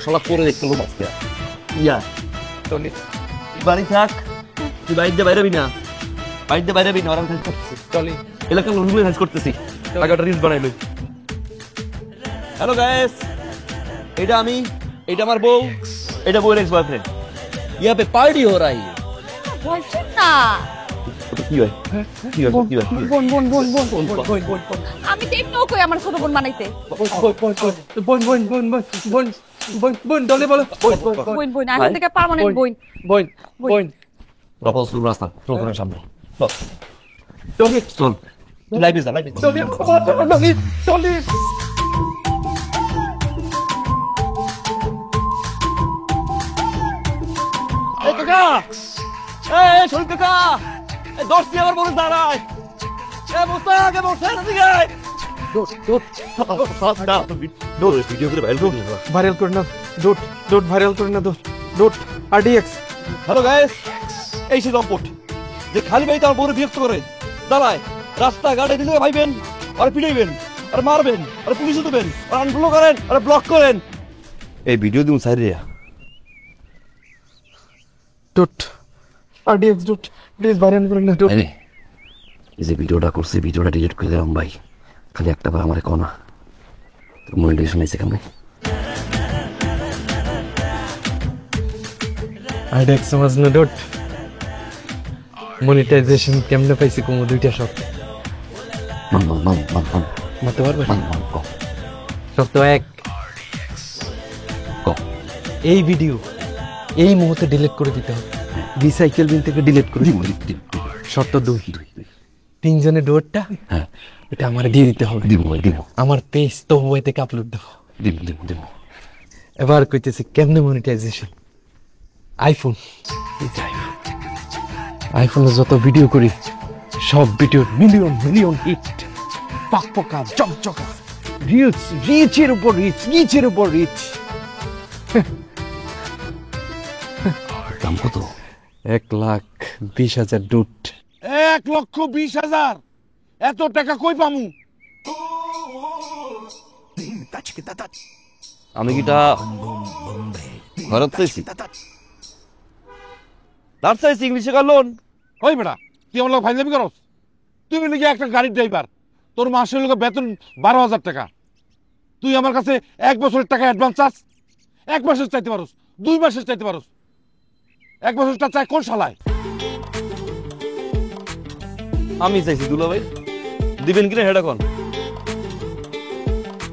শালা করে দেখতে লোক আজকে ইয়া টনি বাড়ি থাক তুই বাইরে না ওরা কাজ করতেছি চলি এলাকার লোকগুলো কাজ করতেছি টাকাটা রিলস বানাইলো হ্যালো গাইস এটা আমি এটা আমার বউ এটা বউয়ের এক্স বয়ফ্রেন্ড यहाँ पे पार्टी हो रही है বয়ফ্রেন্ড না কি হয় বোন আমি তো এমনিও কই আমার ছোট বোন বানাইতে বোন দলে বলো বোন এখন থেকে পার্মানেন্ট বোন প্রপোজ করব রাস্তা প্রোগ্রামের সামনে চল লাইভ ইজ শরীফ কাকা দর্শি আবার বলে দাঁড়ায় মোস্তাক বসে না দিকে ভিডিও করে ভাইরাল করে না ডোট ভাইরাল করে না ডোট RDX হ্যালো গাইস এই সে দম্পট যে খালি ভাই তার বউরে বিরক্ত করে দাঁড়ায় রাস্তাঘাটে দিলে ভাইবেন আর পিটাইবেন আর মারবেন আর পুলিশে দেবেন আর আনফলো করেন আর ব্লক করেন এই ভিডিও দিন Syria dot RDX dot please viral করে না ডোট এই যে ভিডিওটা করছি ভিডিওটা ডিলিট করে দিলাম ভাই খালি একটা বার আমারে কোনা তোর মনিটাইজেশন আছে কেমন RDX समझना डॉट मोनेटाइजेशन কেমনে পাইছি কোন দুইটা সব মত পারবে সব তো এক এই ভিডিও এই মুহূর্তে ডিলিট করে দিতে হবে রিসাইকেল বিন থেকে ডিলিট করে দিতে শর্ত 2 তিনজনের ডোরটা হ্যাঁ এটা আমারে দিয়ে দিতে হবে দিব আমার পেজ তো ওই থেকে আপলোড দাও দিব এবার কইতেছি কেমনে মনিটাইজেশন আইফোনে যত ভিডিও করি সব ভিডিও মিলিয়ন হিট পাকপকা চকচকা রিচের উপর রিচ দাম কত 1,20,000 ডুট 1,20,000 এত টাকা কই পামু আমি কিটা ঘরত চাইছি তার চাইছি ইংলিশে লোন ওই বেটা তুই আমার লোক ফাইনালি করস তুই নাকি একটা গাড়ির ড্রাইভার তোর মাসের লোক বেতন 12,000 টাকা তুই আমার কাছে 1 বছরের টাকা অ্যাডভান্স চাস 1 মাসের চাইতে পারোস 2 মাসের চাইতে পারোস 1 বছরের টাকা চাই কোন শালায় আমি চাইছি দুলা ভাই দিবেন কিনা হেডা কোন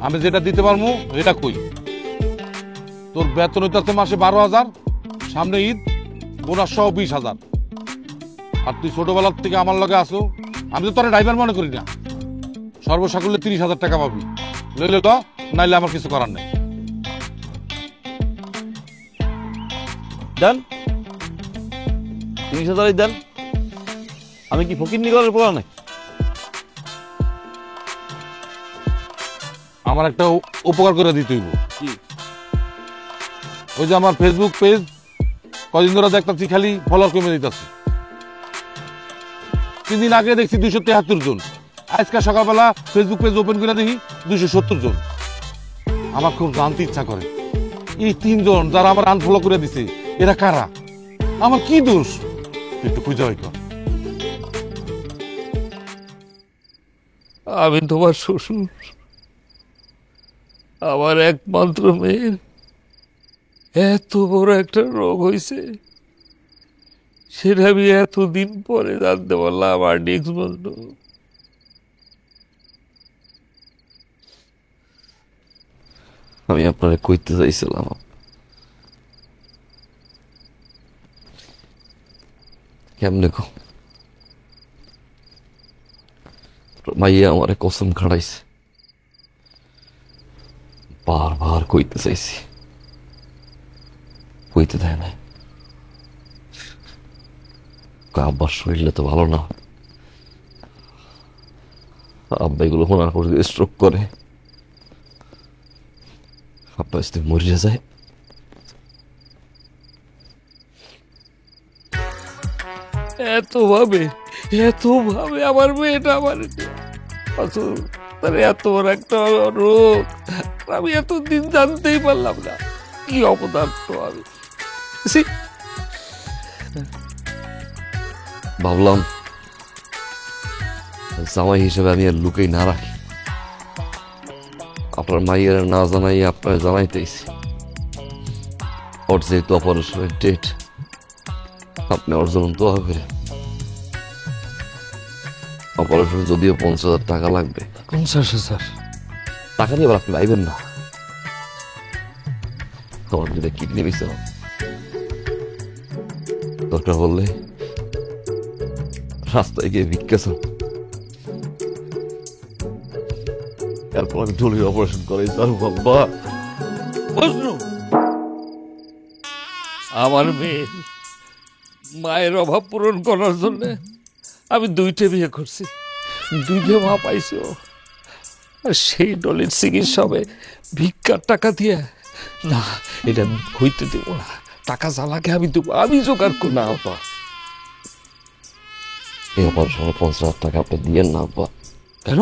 আমি যেটা দিতে পারবো এটা কই তোর বেতন হইতাছে মাসে 12,000 সামনে ঈদ বোনাস সহ 20,000 আর তুই ছোটবেলার থেকে আমার লগে আসো আমি তো তোর ড্রাইভার মনে করি না সর্বসাকুল্যে 30,000 টাকা পাবি লইলে তো নাইলে আমার কিছু করার নেই দেন 30,000 দেন আমি কি ফকির নিগরের পোলা নাই আমার একটা উপকার করে দিতে হইব কি ওই যে আমার ফেসবুক পেজ কদিন ধরে দেখতেছি খালি ফলোয়ার কমে দিতেছে 3 দিন আগে দেখছি 273 জন আজকে সকালবেলা ফেসবুক পেজ ওপেন করে দেখি 270 জন আমার খুব জানতে ইচ্ছা করে এই 3 জন যারা আমার আনফলো করে দিছে এরা কারা আমার কি দোষ একটু খুঁজে হয় কর আমি তোমার শ্বশুর আমার একমাত্র মেয়ের এত বড় একটা রোগ হয়েছে সেটা আমি এতদিন পরে জানতে পারলাম RDX বন্ধু আমি আপনারে কইতে চাইছিলাম কেমনে কো মাইয়া আমারে কসম খাড়াইছে বারবার কইতে চাইছি কইতে দেয় না আব্বার শরীরটা তো ভালো না আব্বা এগুলো শোনার পর যদি স্ট্রোক করে, আব্বা যদি মরিয়া যায়, এত ভাবে আমার মেয়েটা আমার এত বড় একটা রোগ আমি এতদিন জানতেই পারলাম না। কি অপদার্থ আমি। ভাবলাম জামাই হিসেবে আমি আর লুকেই না রাখি, আপনার মাইয়ের না জানাই আপনার জানাইতেছি। ওর যেহেতু অপারেশনের ডেট, আপনি ওর জন্য দোয়া করে। অপারেশন যদিও 50,000 টাকা লাগবে। 50,000 টাকা নিয়ে আবার আপনি পাইবেন না। আমার যদি কিডনি বেঁচে দরকার বললে রাস্তায় গিয়ে ভিক্ষা চান, তারপর আমি ঢুলির অপারেশন করে বাবা। আমার মেয়ের মায়ের অভাব পূরণ করার জন্য আমি 2টে বিয়ে করছি, 2টে মা পাইছি। আর সেই ডলির চিকিৎসা হবে ভিক্ষার টাকা দিয়ে? না, এটা হইতে দেব না। টাকা জ্বালাকে আমি দেবো, আমি জোগাড় করব না। আপা এই অপারেশনে 50,000 টাকা আপনি দিয়েন না আপা। কেন?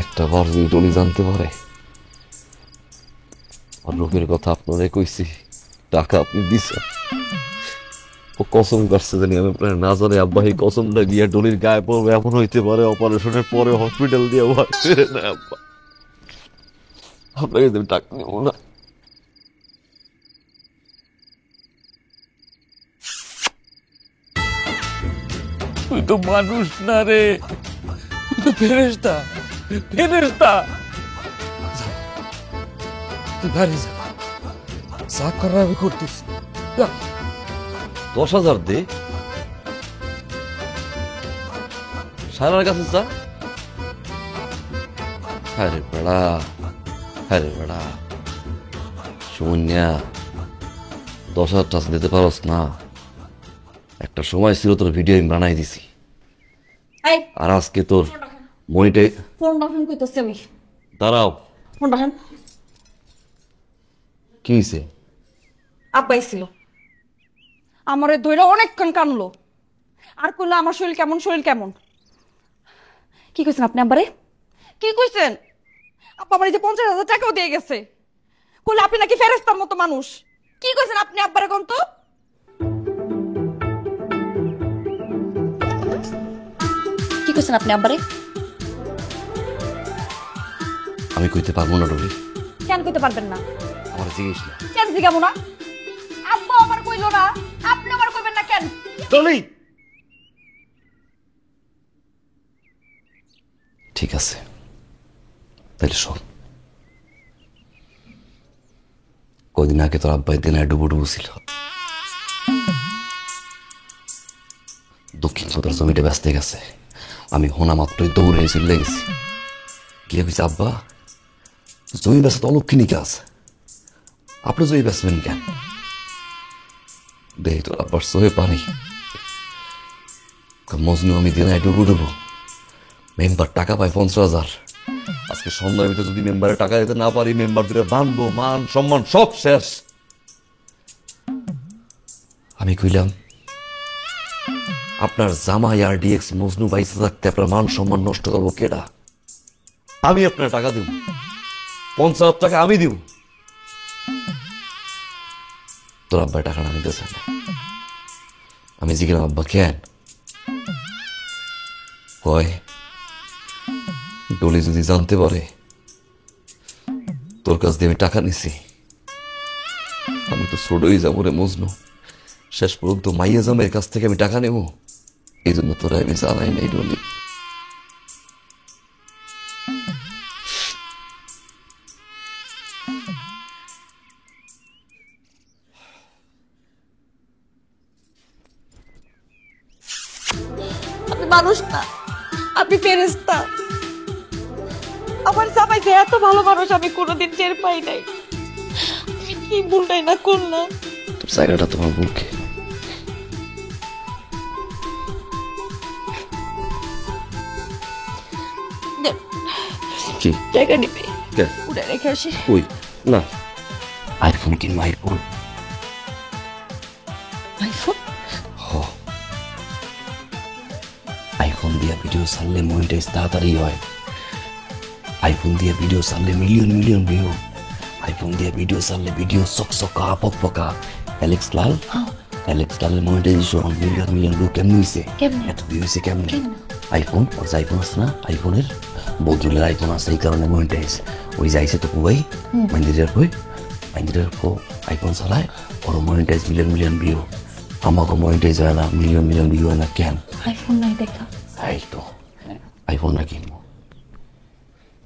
একটা বার যদি ডলি জানতে পারে আর রোগের কথা আপনারে কইছি, টাকা আপনি দিছেন, ও কসম করছে জানি আমি আপনার না জানি আব্বা এই কসমটা গিয়ে ডলির গায়ে পড়বে। এমন হইতে পারে অপারেশনের পরে হসপিটাল দিয়ে ফিরে না আব্বা। আপনাকে আমি টাকা নেব না। তুই তো মানুষ না রে, তুই তো ফেরেশতা, ফেরেশতা। তুই বাড়ি যা, যা করার আমি করতেছি। 10,000 দে, সারার কাছে যা। আরে বেড়া শূন্যা 10,000 টাকা দিতে পারস না? একটা সময় ছিল তোর ভিডিও আমি বানাই দিছি, আর আজকে তোর মনিটে ফোন রাখেন কইতাছি আমি। দাঁড়াও, ফোন রাখেন। কি হয়েছে? আব্বাই ছিল, আমারে ধইরা অনেকক্ষণ কানলো আর কইলো আমার শরীর কেমন, শরীর কেমন। কি কইছেন আপনি আব্বারে? কি কইছেন? আব্বা আমার এই যে 50,000 টাকাও দিয়ে গেছে, কইলো আপনি নাকি ফেরেশতার মতো মানুষ। কি কইছেন আপনি আব্বারে কোন তো? কি কইছেন আপনি আব্বারে? আমি কইতে পারবো না ডলি। কেন কইতে পারবেন না? আমার জিজ্ঞেস না। কেন জিগাবো না? আব্বা আমার কইলো না, আপনি আমার কইবেন না কেন? ডলি ঠিক আছে, তাহলে শোন। কদিন আগে তোর আব্বাই দিন ডুবু ছিল, দক্ষিণ তোর জমিটা ব্যস্ত গেছে। আমি হোনা মাত্রই দৌড়ে চলে গেছি, গিয়ে কইছি আব্বা জমি ব্যস্ত তো অলক্ষিণী কাজ, আপনি জমি বেচবেন কেন? দেখি তোর আব্বার সহে পানি মজনু আমি দিন ডুবু। মেম্বার টাকা পায় 50,000। আজকে সন্ধ্যার ভিতরে যদি মেম্বারের টাকা দিতে না পারি, মেম্বার দিলে বানবো, মান সম্মান সব শেষ। আমি কইলাম আপনার জামাই আর ডিএক্স মজনু বাইসে থাকতে আপনার মান সম্মান নষ্ট করবো কেডা? আমি আপনার টাকা দিব, 50,000 টাকা আমি দিব। তোর আব্বার টাকা না নিতেছে না। আমি জিজ্ঞাসা আব্বা কেন? কয় ডলি যদি জানতে পারে তোর কাছ দিয়ে আমি টাকা নিছি, আমি তো ছোটই যাবো রে মজনু, শেষ পর্যন্ত মাইয়া জামের কাছ থেকে আমি টাকা নেব। এই জন্য তোরা আমি জানাই নাই ডলি। আপনি মানুষ না, আপনি ফেরেশতা। আমার জামাই যে এত ভালো মানুষ আমি কোনোদিন টের পাই নাই। আমি কি ভুলটাই না করলাম। তোর জায়গাটা তোমার বুকে। কি জায়গা নিবে কে উড়ে রেখে আসি কই না আইফোন কিনবো আইফোন আইফোন আইফোন দিয়ে ভিডিও ছাড়লে মনিটাইজ তাড়াতাড়ি হয় আইফোন দিয়ে ভিডিও ছাড়লে মিলিয়ন মিলিয়ন ভিউ আইফোন দিয়ে ভিডিও ছাড়লে ভিডিও চকচকা পকপকা অ্যালেক্স লালের মনিটাইজেশন মিলিয়ন মিলিয়ন ভিউ কেমন হয়েছে এত ভিউ হয়েছে কেমন আইফোন আইফোন আছে না আইফোনের বদরুলের আইফোন আছে এই কারণে মনিটাইজ ওই যাইছে তো ভাই মন্দিরের আইফোন চালায় ওর মনিটাইজ মিলিয়ন মিলিয়ন ভিউ আমাকে মনিটাইজ হয় না মিলিয়ন মিলিয়ন ভিউ হয় না কেন আইফোন নাই দেখা এই তো আইফোন না কিনবো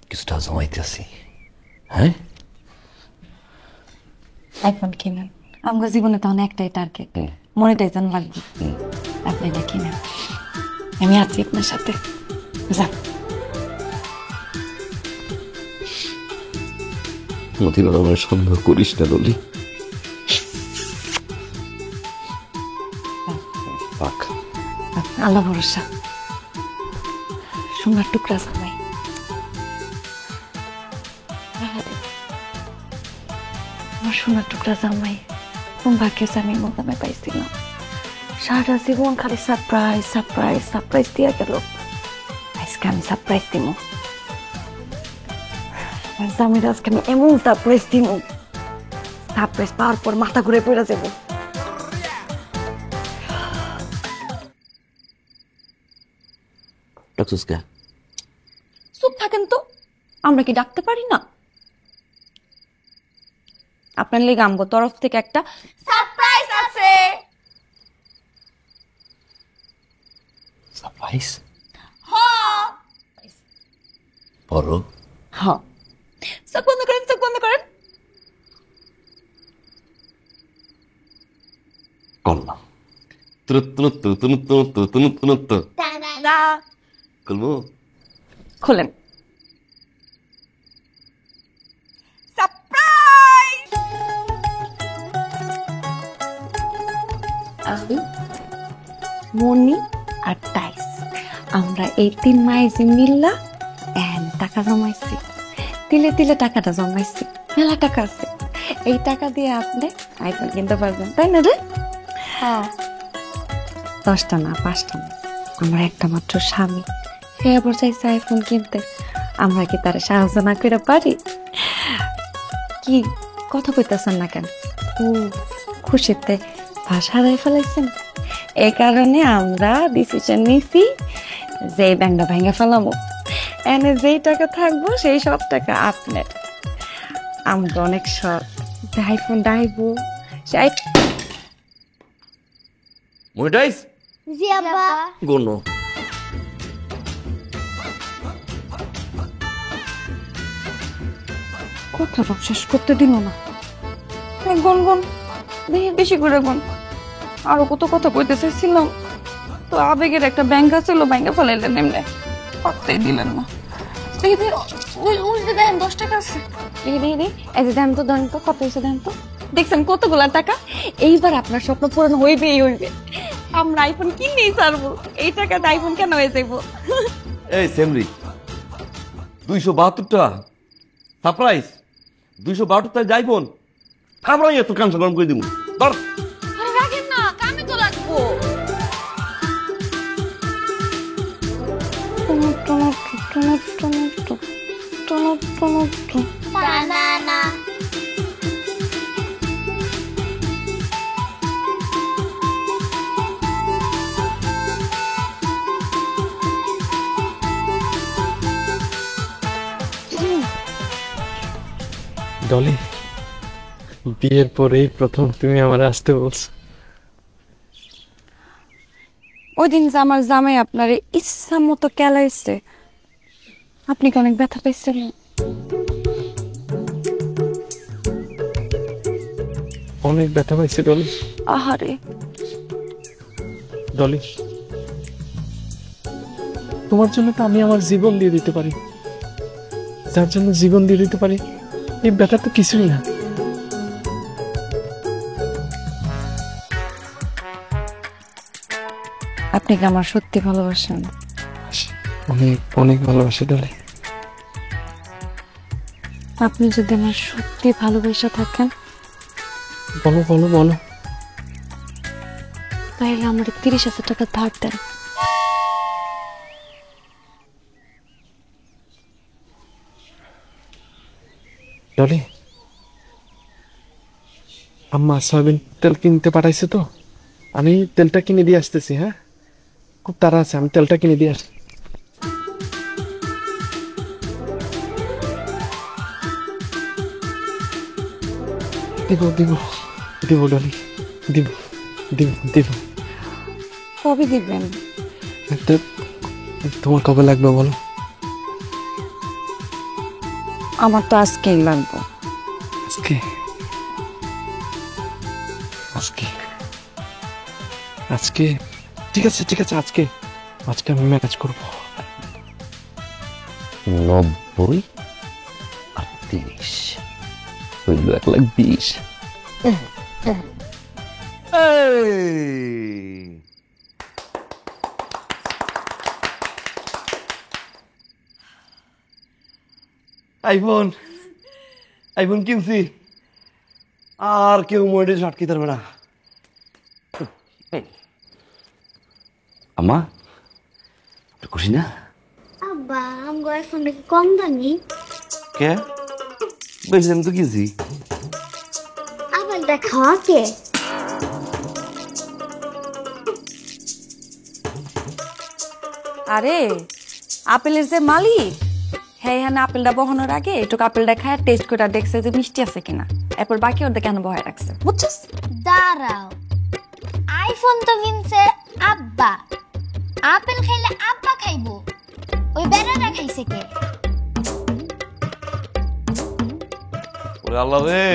কিছুটা জমাইতেছি হ্যাঁ আইফোন কিনেন আমার জীবনে তখন একটাই টার্গেট মনিটাইজেশন লাগবে আপনি না কিনেন আমি আছি আপনার সাথে যান মতিবার আমার সন্দেহ করিস না ললি পাক আল্লাহ ভরসা সোনার টুকরা জামাই আমার সোনার টুকরা জামাই কোন ভাগ্যে আমি মোদামে পাইছিলাম সারা জীবন খালি সারপ্রাইজ সারপ্রাইজ সারপ্রাইজ দিয়া গেল আজকে আমি সারপ্রাইজ দিব জামির আজকে আমি এমন সারপ্রাইজ দিব সারপ্রাইজ পাওয়ার পর মাথা ঘুরে পড়ে যাবো চুপ থাকেন তো আমরা কি ডাকতে পারি না আপনার লেগে আমগো তরফ থেকে একটা সারপ্রাইজ আছে সারপ্রাইজ হ্যাঁ বড় হ্যাঁ চোখ বন্ধ করেন চোখ বন্ধ করেন করলাম খুলবো খোলেন আমি মনি আর টাইস আমরা এই 3 মাইজি মিল্লা টাকা জমাইছি তিলে তিলে টাকাটা জমাইছি মেলা টাকা আছে এই টাকা দিয়ে আপনি আইফোন কিনতে পারবেন তাই না রে হ্যাঁ 10টা না 5টা না আমার একটা মাত্র স্বামী সে আবার চাইছে আইফোন কিনতে আমরা কি তার সাহায্য না করে পারি কি কথা কইতেছেন না কেন ও খুশিতে ভাষা হারাই ফেলাইছেন এই কারণে আমরা ডিসিশন নিছি যে ব্যাংকটা ভেঙে ফেলাবো এনে যেই টাকা থাকবো সেই সব টাকা আপনার আমরা অনেক শখ আইফোন ডাইবো সেই মনিটাইজ জি আব্বা গোনো কথা শেষ করতে দিল না গন গন বেশি করে গন আরো কত কথা কইতে চাইছিলাম তো আবেগের একটা ব্যাংক ছিল ব্যাংকে ফেলাইলেন এমনি পাত্তাই দিলেন না দেন 10 টাকা আছে এই যে দেন তো কত হয়েছে দেন তো দেখছেন কতগুলা টাকা এইবার আপনার স্বপ্ন পূরণ হইবেই হইবে আমরা আইফোন কিনেই ছাড়বো এই টাকাতে আইফোন কেন হয়ে যাইবো এই সেমরি 272টা সারপ্রাইজ 272টা যাইফোন আমরা এত কাঞ্চন গরম করে দিব ধর আরে রাখেন না কামে তো লাগবো বানানা ডলি বিয়ের পরেই প্রথম তুমি আমার আসতে বলছো ওই দিন যে আমার জামাই আপনার ইচ্ছা মতো কেলাইছে আপনি কি অনেক ব্যথা পেয়েছিলেন অনেক ব্যথা পাইছি ডলি আহারে ডলি তোমার জন্য তো আমি আমার জীবন দিয়ে দিতে পারি যার জন্য জীবন দিয়ে দিতে পারি এই ব্যথা তো কিছুই না আপনি কি আমার সত্যি ভালোবাসেন অনেক অনেক ভালোবাসি ডলি আপনি যদি আমার সত্যি ভালোবাসা থাকেন বলো বলো বলো। তাহলে আমার 30,000 টাকা ধার দেন। ডলি, আম্মা সয়াবিন তেল কিনতে পাঠাইছে তো, আমি তেলটা কিনে দিয়ে আসতেছি। হ্যাঁ, খুব তাড়া আছে, আমি তেলটা কিনে দিয়ে আসছি। দিব দিব দিব ডলি, দিব দিব দিব। কবে দিবেন? তোমার কবে লাগবে বলো? আমার তো আজকেই লাগবে। আজকে আজকে আজকে ঠিক আছে ঠিক আছে, আজকে আজকে আমি ম্যানেজ করব। 90 আর 30 হইল 1,20,000। আইফোন আইফোন কিনছি, আর কেউ মোবাইল আটকে পারবে না। আম্মা খুশি না? আব্বা আমগো আইফোন কম দামি। কে বেশি দাম তো কিনছি। আপেলটা খাওয়া কে? আরে আপেলের যে মালিক, হ্যাঁ হ্যাঁ, আপেলটা বহানোর আগে একটু আপেলটা খায় টেস্ট করে দেখছে যে মিষ্টি আছে কিনা, এরপর বাকি ওদের কেন বহায় রাখছে, বুঝছিস? দাঁড়াও, আইফোন তো কিনছে আব্বা, আপেল খাইলে আব্বা খাইবো, ওই বেড়াটা খাইছে কে? ওরে আল্লাহ রে,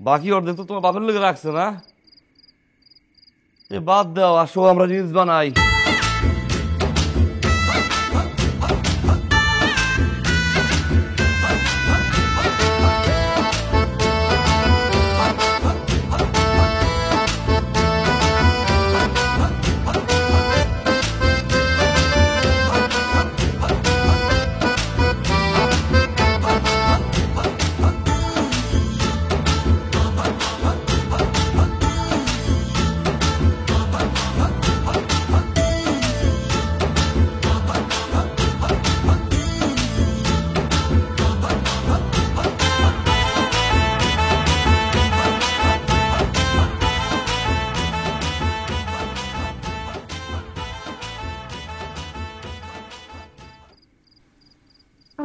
বাকি অর্ধেক তো তোমার বাপের লোকে রাখছে না। এ বাদ দাও, আসো আমরা রিলস বানাই।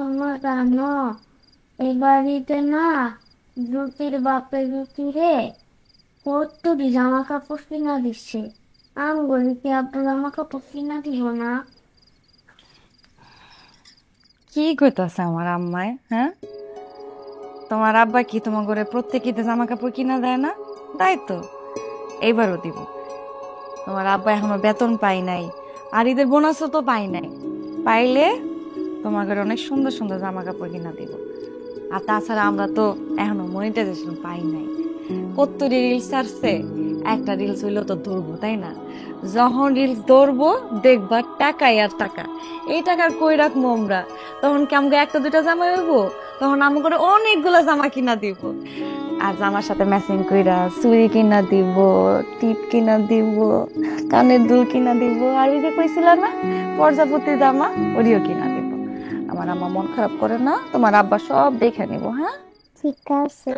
আমার জানো এই বাড়িতে না জুতির বাপে জুতি রে কতটি জামা কাপড় কিনা দিচ্ছে, আমগুলি কি আপনার জামা কাপড় কিনা দিব না? কি কইতাছে আমার আম্মায়? হ্যাঁ, তোমার আব্বা কি তোমার ঘরে প্রত্যেক ঈদে জামা কাপড় কিনা দেয় না? তাই তো, এইবারও দিব। তোমার আব্বা এখনো বেতন পাই নাই, আর ঈদের বোনাসও তো পাই নাই, পাইলে তোমার ঘরে অনেক সুন্দর সুন্দর জামা কাপড় কিনা দিব। আর তাছাড়া আমরা তো এখনো মনিটাইজেশন পাই নাই। কত রিলস আসছে, একটা রিলস হইলেও তো ধরবো, তাই না? যখন রিলস ধরবো দেখবা টাকাই আর টাকা, এই টাকার কই রাখবো আমরা? তখন কি আমাকে একটা দুটা জামা হইব? তখন আমার করে অনেকগুলা জামা কিনা দিব। আর জামার সাথে ম্যাচিং কইরা চুড়ি কিনা দিব, টিপ কিনা দিব, কানের দুল কিনা দিব, আর ওই যে কইছিলা না প্রজাপতি জামা, ওরিও কিনা দিব। আমার আম্মা মন খারাপ করে না, তোমার আব্বা সব দেখে নিব। হ্যাঁ, ঠিক আছে।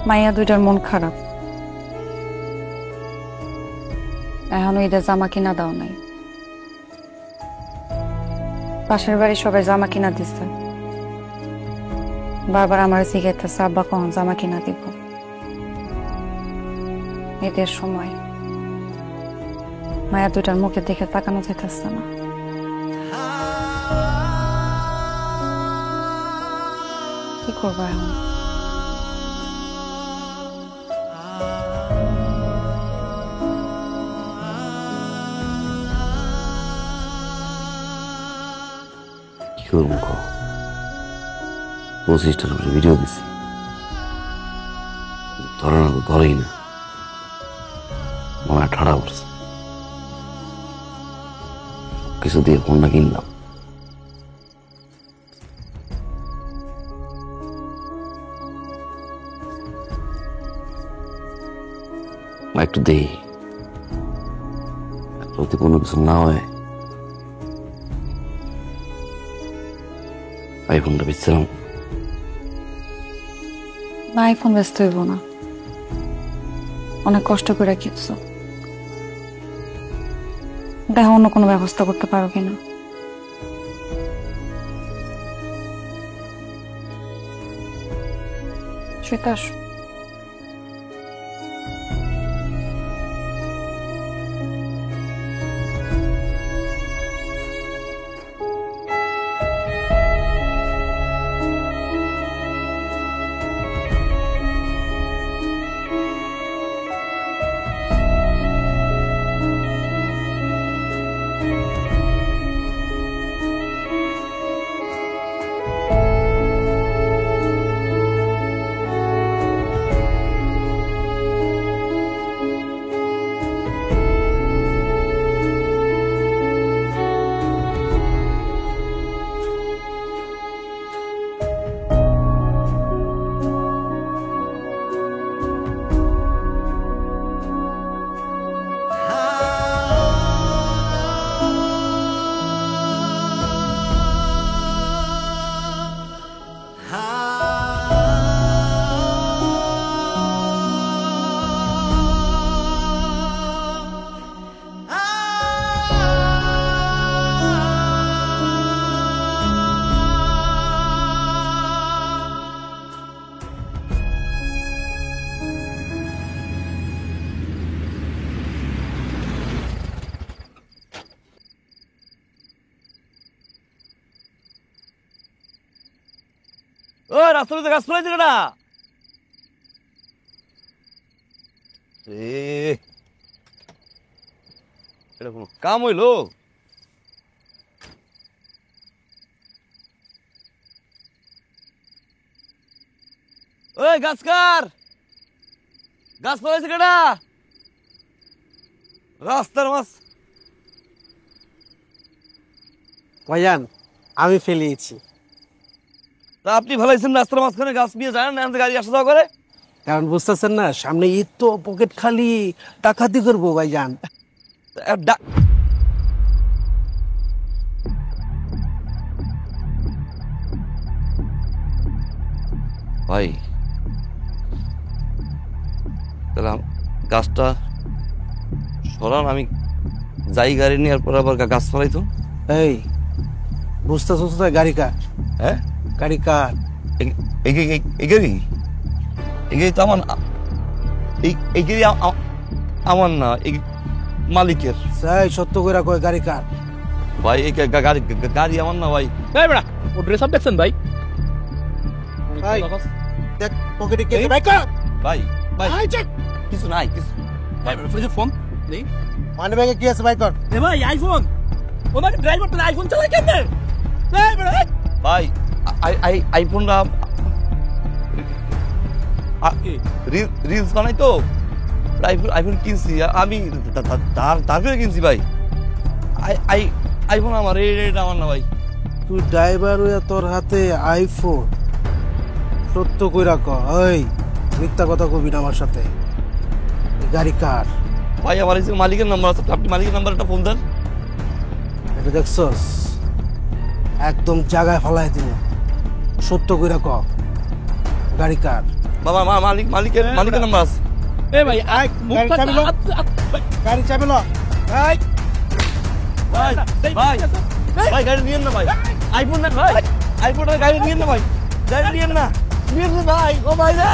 মাইয়া দুইটার মন খারাপ, এখনো ঈদের জামা কিনা দাও নাই। পাশের বাড়ি সবাই জামা কিনা দিচ্ছে, বারবার আমার জিজ্ঞাসা আব্বা কখন জামা কিনা দিব। ঈদের সময় মায়া দুটার মুখে দেখে তাকানো যাইতেছে না। কি করবো এখন? কি করবো? পঁচিশটার উপরে ভিডিও দিছি, ধরে না তো ধরেই না, মনে ঠাড়া পড়ছে। কিছু দিয়ে ফোনটা কিনলাম, একটু দেই, যদি কোনো কিছু না হয় আইফোনটা বেচছিলাম। না, আইফোন ব্যস্ত হইব না, অনেক কষ্ট করে কিনছো। দেখো অন্য কোনো ব্যবস্থা করতে পারো কিনা। শ্বেতা, ও রাস্তাতে গাছ ফেলাইছে কেনা? এটা কোনো কাম হইলো? ওই গাছকার, গাছ ফেলাইছে কেনা? রাস্তার মাছ। ভাইজান, আমি ফেলিয়েছি। তা আপনি ফেলাইছেন রাস্তার মাঝখানে, গাছ নিয়ে যায় না, গাড়ি আসা যাওয়া করে? কারণ বুঝতেছেন না, সামনে ঈদ তো, পকেট খালি, ডাকাতি করবো ভাইজান। ভাই তাহলে গাছটা সরান, আমি যাই গাড়ি নিয়ে আর পরে আবার গাছ ফেলাইতো। এই বুঝতেছ তো, গাড়ি কার? হ্যাঁ, গাড়ি কার? এই গাড়ি, এই গাড়ি তো আমার, এই গাড়ি আমার না, এই মালিকের। সেই সত্য করে কয়, গাড়ি কার? ভাই এই গাড়ি আমার না ভাই। এই বেড়া, ও ড্রেস আপ দেখছেন ভাই? ভাই দেখ পকেটে কি আছে, ভাই কর। ভাই ভাই চেক, কিছু নাই, কিছু ভাই ফ্রিজে ফোন নেই, মানি ব্যাগে কি আছে, ভাই কর। এ ভাই আইফোন, ও ভাই ড্রাইভার তো আইফোন চালায় কেন? এই বেড়া ভাই আইফোনটা রিলস বানাই তো, আইফোন কিনছি আমি, তারপরে কিনছি ভাই। আইফোন আমার, এটা আমার না ভাই। তুই ড্রাইভার হইয়া তোর হাতে আইফোন? সত্য কইরা ক, ওই মিথ্যা কথা কবি না আমার সাথে। গাড়ি কার? ভাই আমার মালিকের নাম্বার আছে, আপনি মালিকের নাম্বার একটা ফোন দেন। এটা দেখছস, একদম জায়গায় ফেলাই দিল। সত্য কইরা ক, গাড়ি কার? বাবা মালিকের নাম্বার আছে। এ ভাই গাড়ি চাবি লো, গাড়ি চাবি লো। ভাই ভাই ভাই গাড়ি নিয়েন না ভাই, আইফোন না ভাই, আইফোনের গাড়ি নিয়েন না ভাই, গাড়ি নিয়েন না, নিয়েন না ভাই। ও ভাই রে,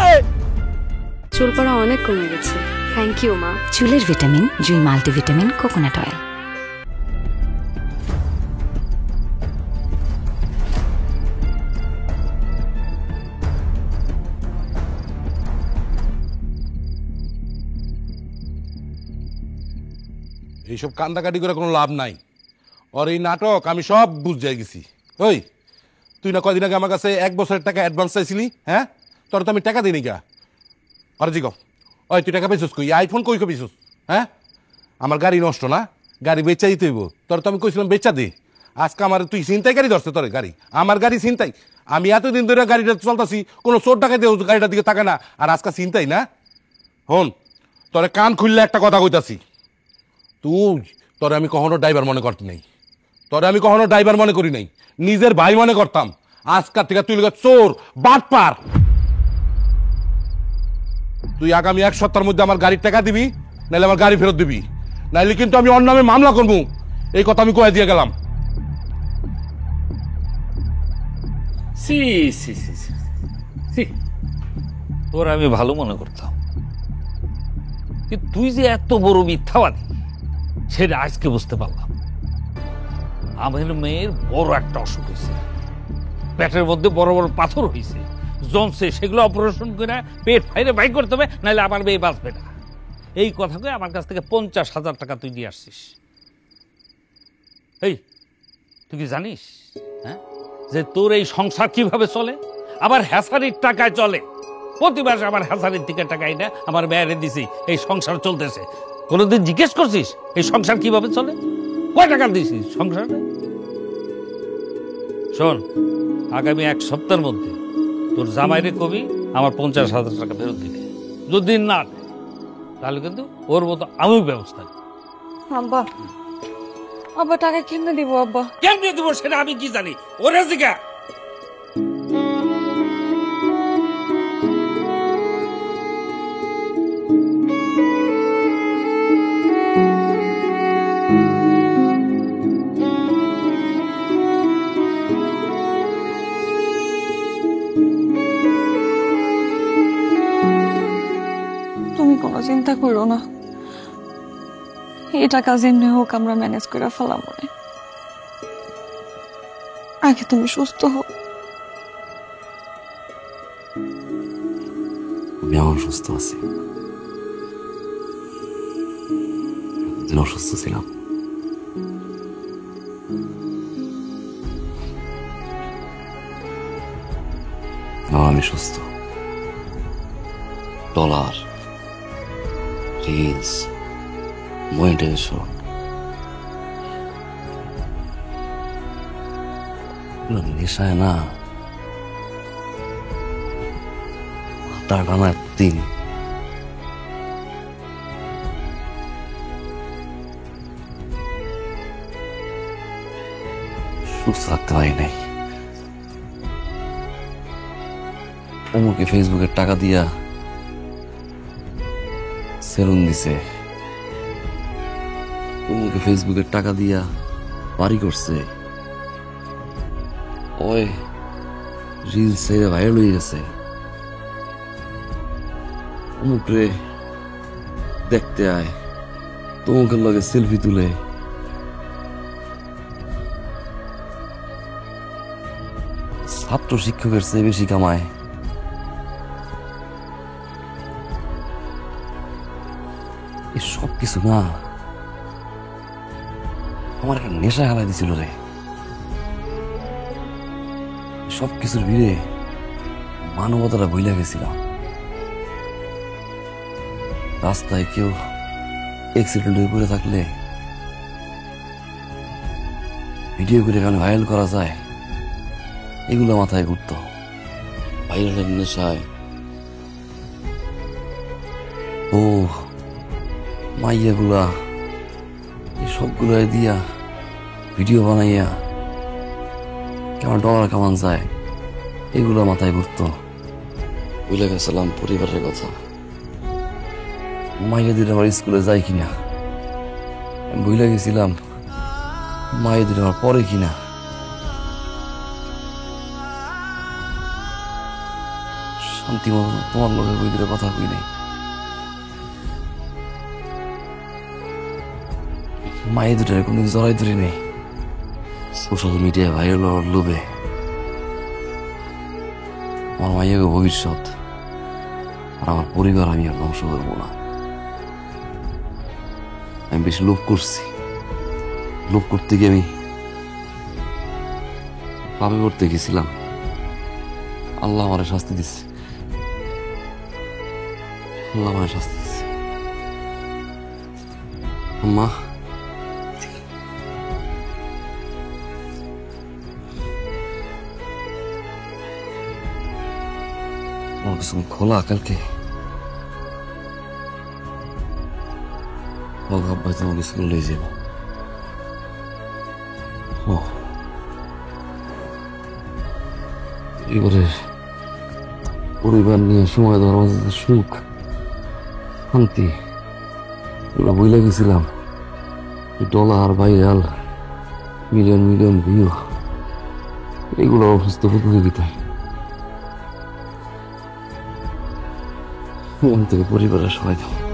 চুল পড়া অনেক কমে গেছে, থ্যাংক ইউ মা। চুলের ভিটামিন জুই মাল্টিভিটামিন কোকোনাট অয়েল। এইসব কান্দাকাটি করে কোনো লাভ নাই। ওর এই নাটক আমি সব বুঝে গেছি। ওই তুই না কয়দিন আগে আমার কাছে 1 বছরের টাকা অ্যাডভান্স চাইছিলি? হ্যাঁ, তোর তো আমি টাকা দিই গা। আর জি ওই তুই টাকা পেয়েছিস কই? আইফোন কই পেয়েছিস? হ্যাঁ, আমার গাড়ি নষ্ট না, গাড়ি বেচা দিতে হইব। তোর তো আমি কইছিলাম বেচা দে। আজকে আমার তুই ছিনতাই গাড়ি ধরছে তোর গাড়ি, আমার গাড়ি ছিনতাই। আমি এতদিন ধরে গাড়িটা চলতেছি, কোনো চোর ডাকাইতে গাড়িটার দিকে তাকায় না, আর আজকে ছিনতাই না। হন, তোরে কান খুললে একটা কথা কইতাছি, তোরে আমি কখনো ড্রাইভার মনে করতে নাই, তোরে আমি কখনো ড্রাইভার মনে করি নাই, নিজের ভাই মনে করতাম। আজকাল থেকে তুই চোর বাটপার। তুই আগামী 1 সপ্তাহের মধ্যে আমার গাড়ির টাকা দিবি, নাহলে আমার গাড়ি ফেরত দিবি, নাহলে কিন্তু আমি ওর নামে মামলা করবো। এই কথা আমি কয়ে দিয়ে গেলাম। তোর আমি ভালো মনে করতাম, তুই যে এত বড় মিথ্যাবাদী সেটা আজকে বুঝতে পারলাম। আমার মেয়ের বড় একটা অসুখ হয়েছে, পেটের মধ্যে বড় বড় পাথর হয়েছে, জমছে, সেগুলো অপারেশন করে পেট ফাইরে বাইর করতে হবে, নাহলে আমার মেয়ে বাঁচবে না। এই কথা কয়ে আমার কাছ থেকে 50,000 টাকা তুই নিয়ে আসছিস। এই তুই কি জানিস হ্যাঁ যে তোর এই সংসার কিভাবে চলে? আবার হ্যাসারির টাকায় চলে। প্রতি মাসে আমার হ্যাসারির থেকে টাকা এনে আমার মেয়েরে দিছি, এই সংসার চলতেছে। কোনোদিন জিজ্ঞেস করছিস এই সংসার কিভাবে চলে? কয় টাকা দিছিস সংসারে? শোন, আগামী 1 সপ্তাহের মধ্যে তোর জামাইরে কবি আমার 50,000 টাকা ফেরত দিবে। যদি না তাহলে কিন্তু ওর মতো আমিও ব্যবস্থা নিই। আব্বা, আব্বা টাকা কেমনে দিব? আব্বা কেমনে দিব সেটা আমি কি জানি? ওরে জিগা। তুমি কোনো চিন্তা করো না, এই টাকা যেমনি হোক আমরা ম্যানেজ করে ফেলাম। মনে আগে তুমি সুস্থ হও। আমি এখন সুস্থ আছি, অসুস্থ ছিলাম। আমি সুস্থ। ডলার, রিলস, মনিটাইজেশন, নেশায় না তার টানা দিন। সুস্থ থাকতে পারি নাই। অমুকে ফেসবুকের টাকা দিয়া সেলুন দিছে, অমুকে ফেসবুকের টাকা দিয়া বাড়ি করছে, ওই রিলস ভাইরাল হয়ে গেছে, অমুক রে দেখতে আয়, তমুকের লগে সেলফি তুলে। ছাত্র শিক্ষকের চেয়ে বেশি কামায়। সব কিছু না আমার একটা নেশা হালাই দিছিল রে। সব কিছুর ভিড়ে মানবতাটা ভুলে গেছিলাম। রাস্তায় কেউ অ্যাক্সিডেন্ট হয়ে পড়ে থাকলে ভিডিও করে কেন ভাইরাল করা যায়, এগুলো মাথায় ঘুরত। ভাইরালের নেশায় ও মাইয়াগুলা এই সবগুলো দিয়া ভিডিও বানাইয়া কেমন ডলার কামান যায়, এগুলো মাথায় ঘুরতো। ভুলে গেছিলাম পরিবারের কথা। মাইয়াদের আমার স্কুলে যায় কিনা, ভুলে গেছিলাম মাইয়াদের আমার পরে কিনা। শান্তি মতো তোমার লোকের বইদের কথা কই নাই। মায়ে দুটারে কোনদিন জড়াই ধরি নেই সোশ্যাল মিডিয়ায় ভাইরাল হওয়ার লোভে। আমার মাইয়াকে ভবিষ্যৎ আর আমার পরিবার আমি আর ধ্বংস করবো না। আমি বেশি লোভ করছি, লোভ করতে গিয়ে আমি পাপে করতে গেছিলাম। আল্লাহ আমার শাস্তি দিচ্ছে, আল্লাহ আমার শাস্তি দিচ্ছে। মা তোমার কিছু খোলা কালকে আব্বাই তোমাকে স্কুল নিয়ে যাব। এবারে পরিবার নিয়ে সময় দেওয়ার মাঝে সুখ শান্তি এগুলো বইলে গেছিলাম। Dollar viral million million view এগুলো অসুস্থ প্রতিযোগিতায় থেকে পরিবারের সবাই দাও।